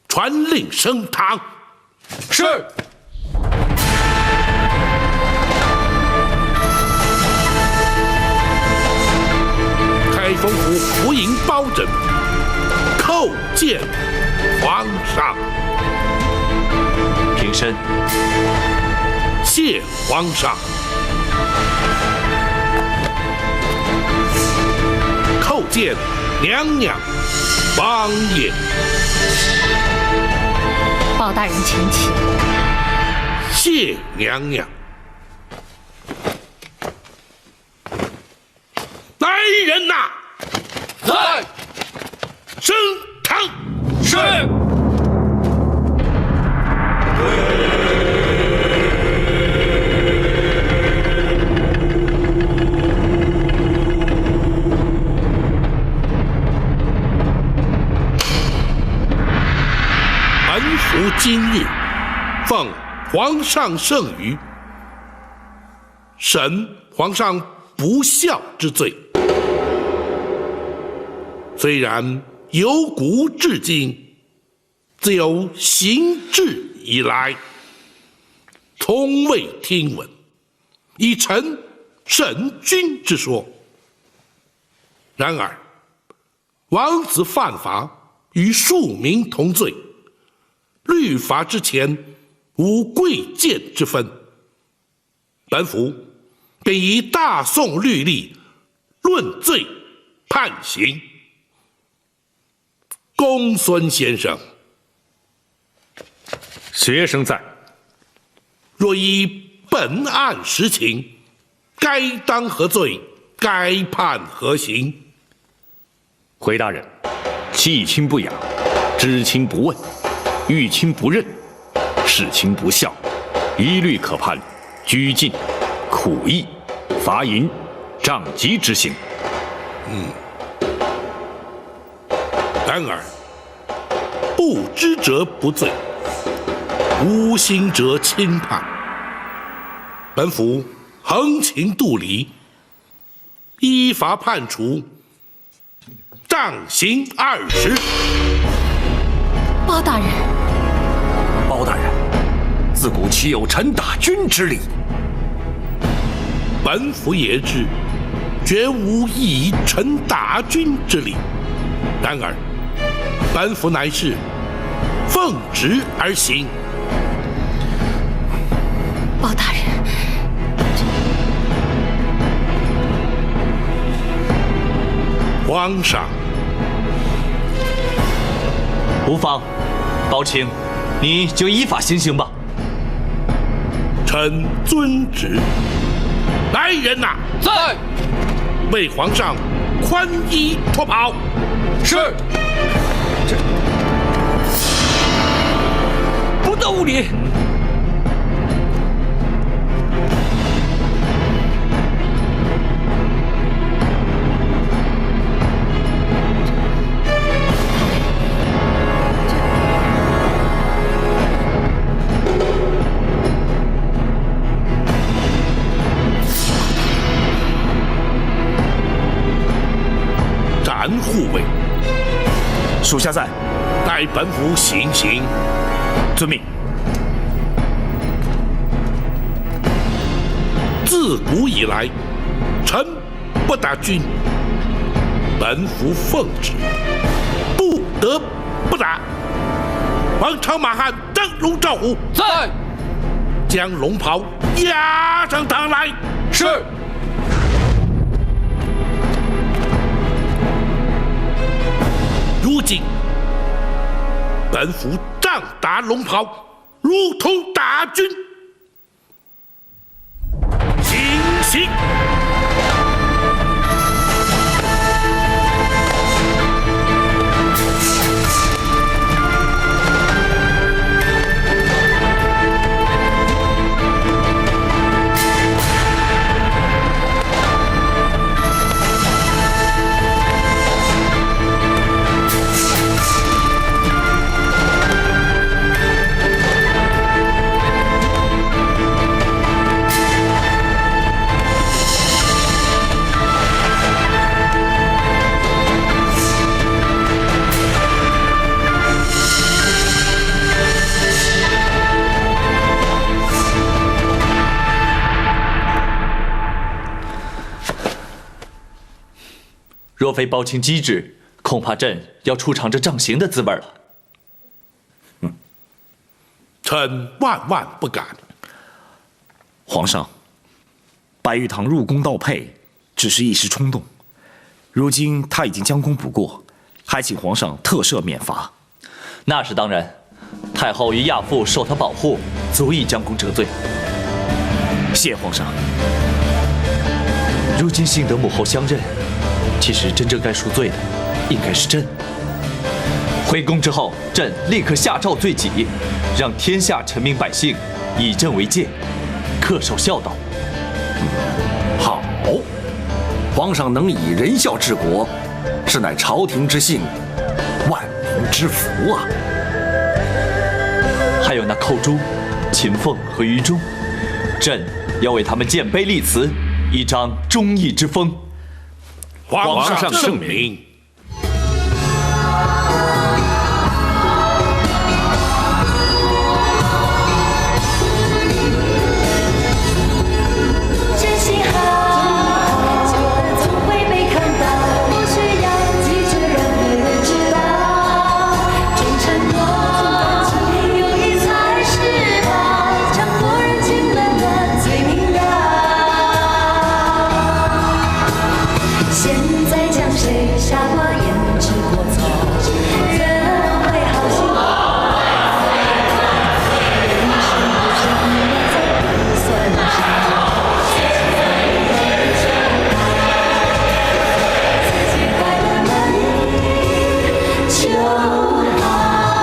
传令升堂。是。开封府福营包拯叩见皇上。平身。谢皇上。叩见娘娘王爷。包大人请起。谢娘娘。来人呐！在。升堂。是。本府今日奉皇上圣谕，审皇上不孝之罪。虽然由古至今，自有行制以来，从未听闻以臣审君之说。然而，王子犯法与庶民同罪，律法之前无贵贱之分。本府便以大宋律例论罪判刑。公孙先生，学生在。若依本案实情，该当何罪？该判何刑？回大人，弃亲不养，知亲不问，遇亲不认，事亲不孝，一律可判拘禁、苦役、罚银、杖击之刑。然而，不知者不罪，无心者轻判。本府横情度理，依法判处杖刑20。包大人，包大人，自古岂有臣打君之理？本府也知，绝无以臣打君之理。然而，本府乃是奉旨而行。包大人，皇上，无妨，包卿，你就依法行刑吧。臣遵旨。来人呐！在。为皇上宽衣脱袍。是。不动！丢脸！斩护卫，属下在，待本府行刑。遵命。自古以来，臣不打君，本府奉旨，不得不打。王朝马汉灯笼照虎，在。将龙袍押上堂来。是。如今，本府仗打龙袍，如同打军。行刑！若非包清机智，恐怕朕要出尝这杖刑的滋味了。臣万万不敢。皇上，白玉堂入宫盗佩，只是一时冲动，如今他已经将功补过，还请皇上特赦免罚。那是当然，太后与亚父受他保护，足以将功折罪。谢皇上。如今幸得母后相认，其实真正该赎罪的，应该是朕。回宫之后，朕立刻下诏罪己，让天下臣民百姓以朕为戒，恪守孝道。好，皇上能以仁孝治国，是乃朝廷之幸，万民之福啊！还有那寇珠、秦凤和于忠，朕要为他们建碑立祠，以彰忠义之风。皇上圣明。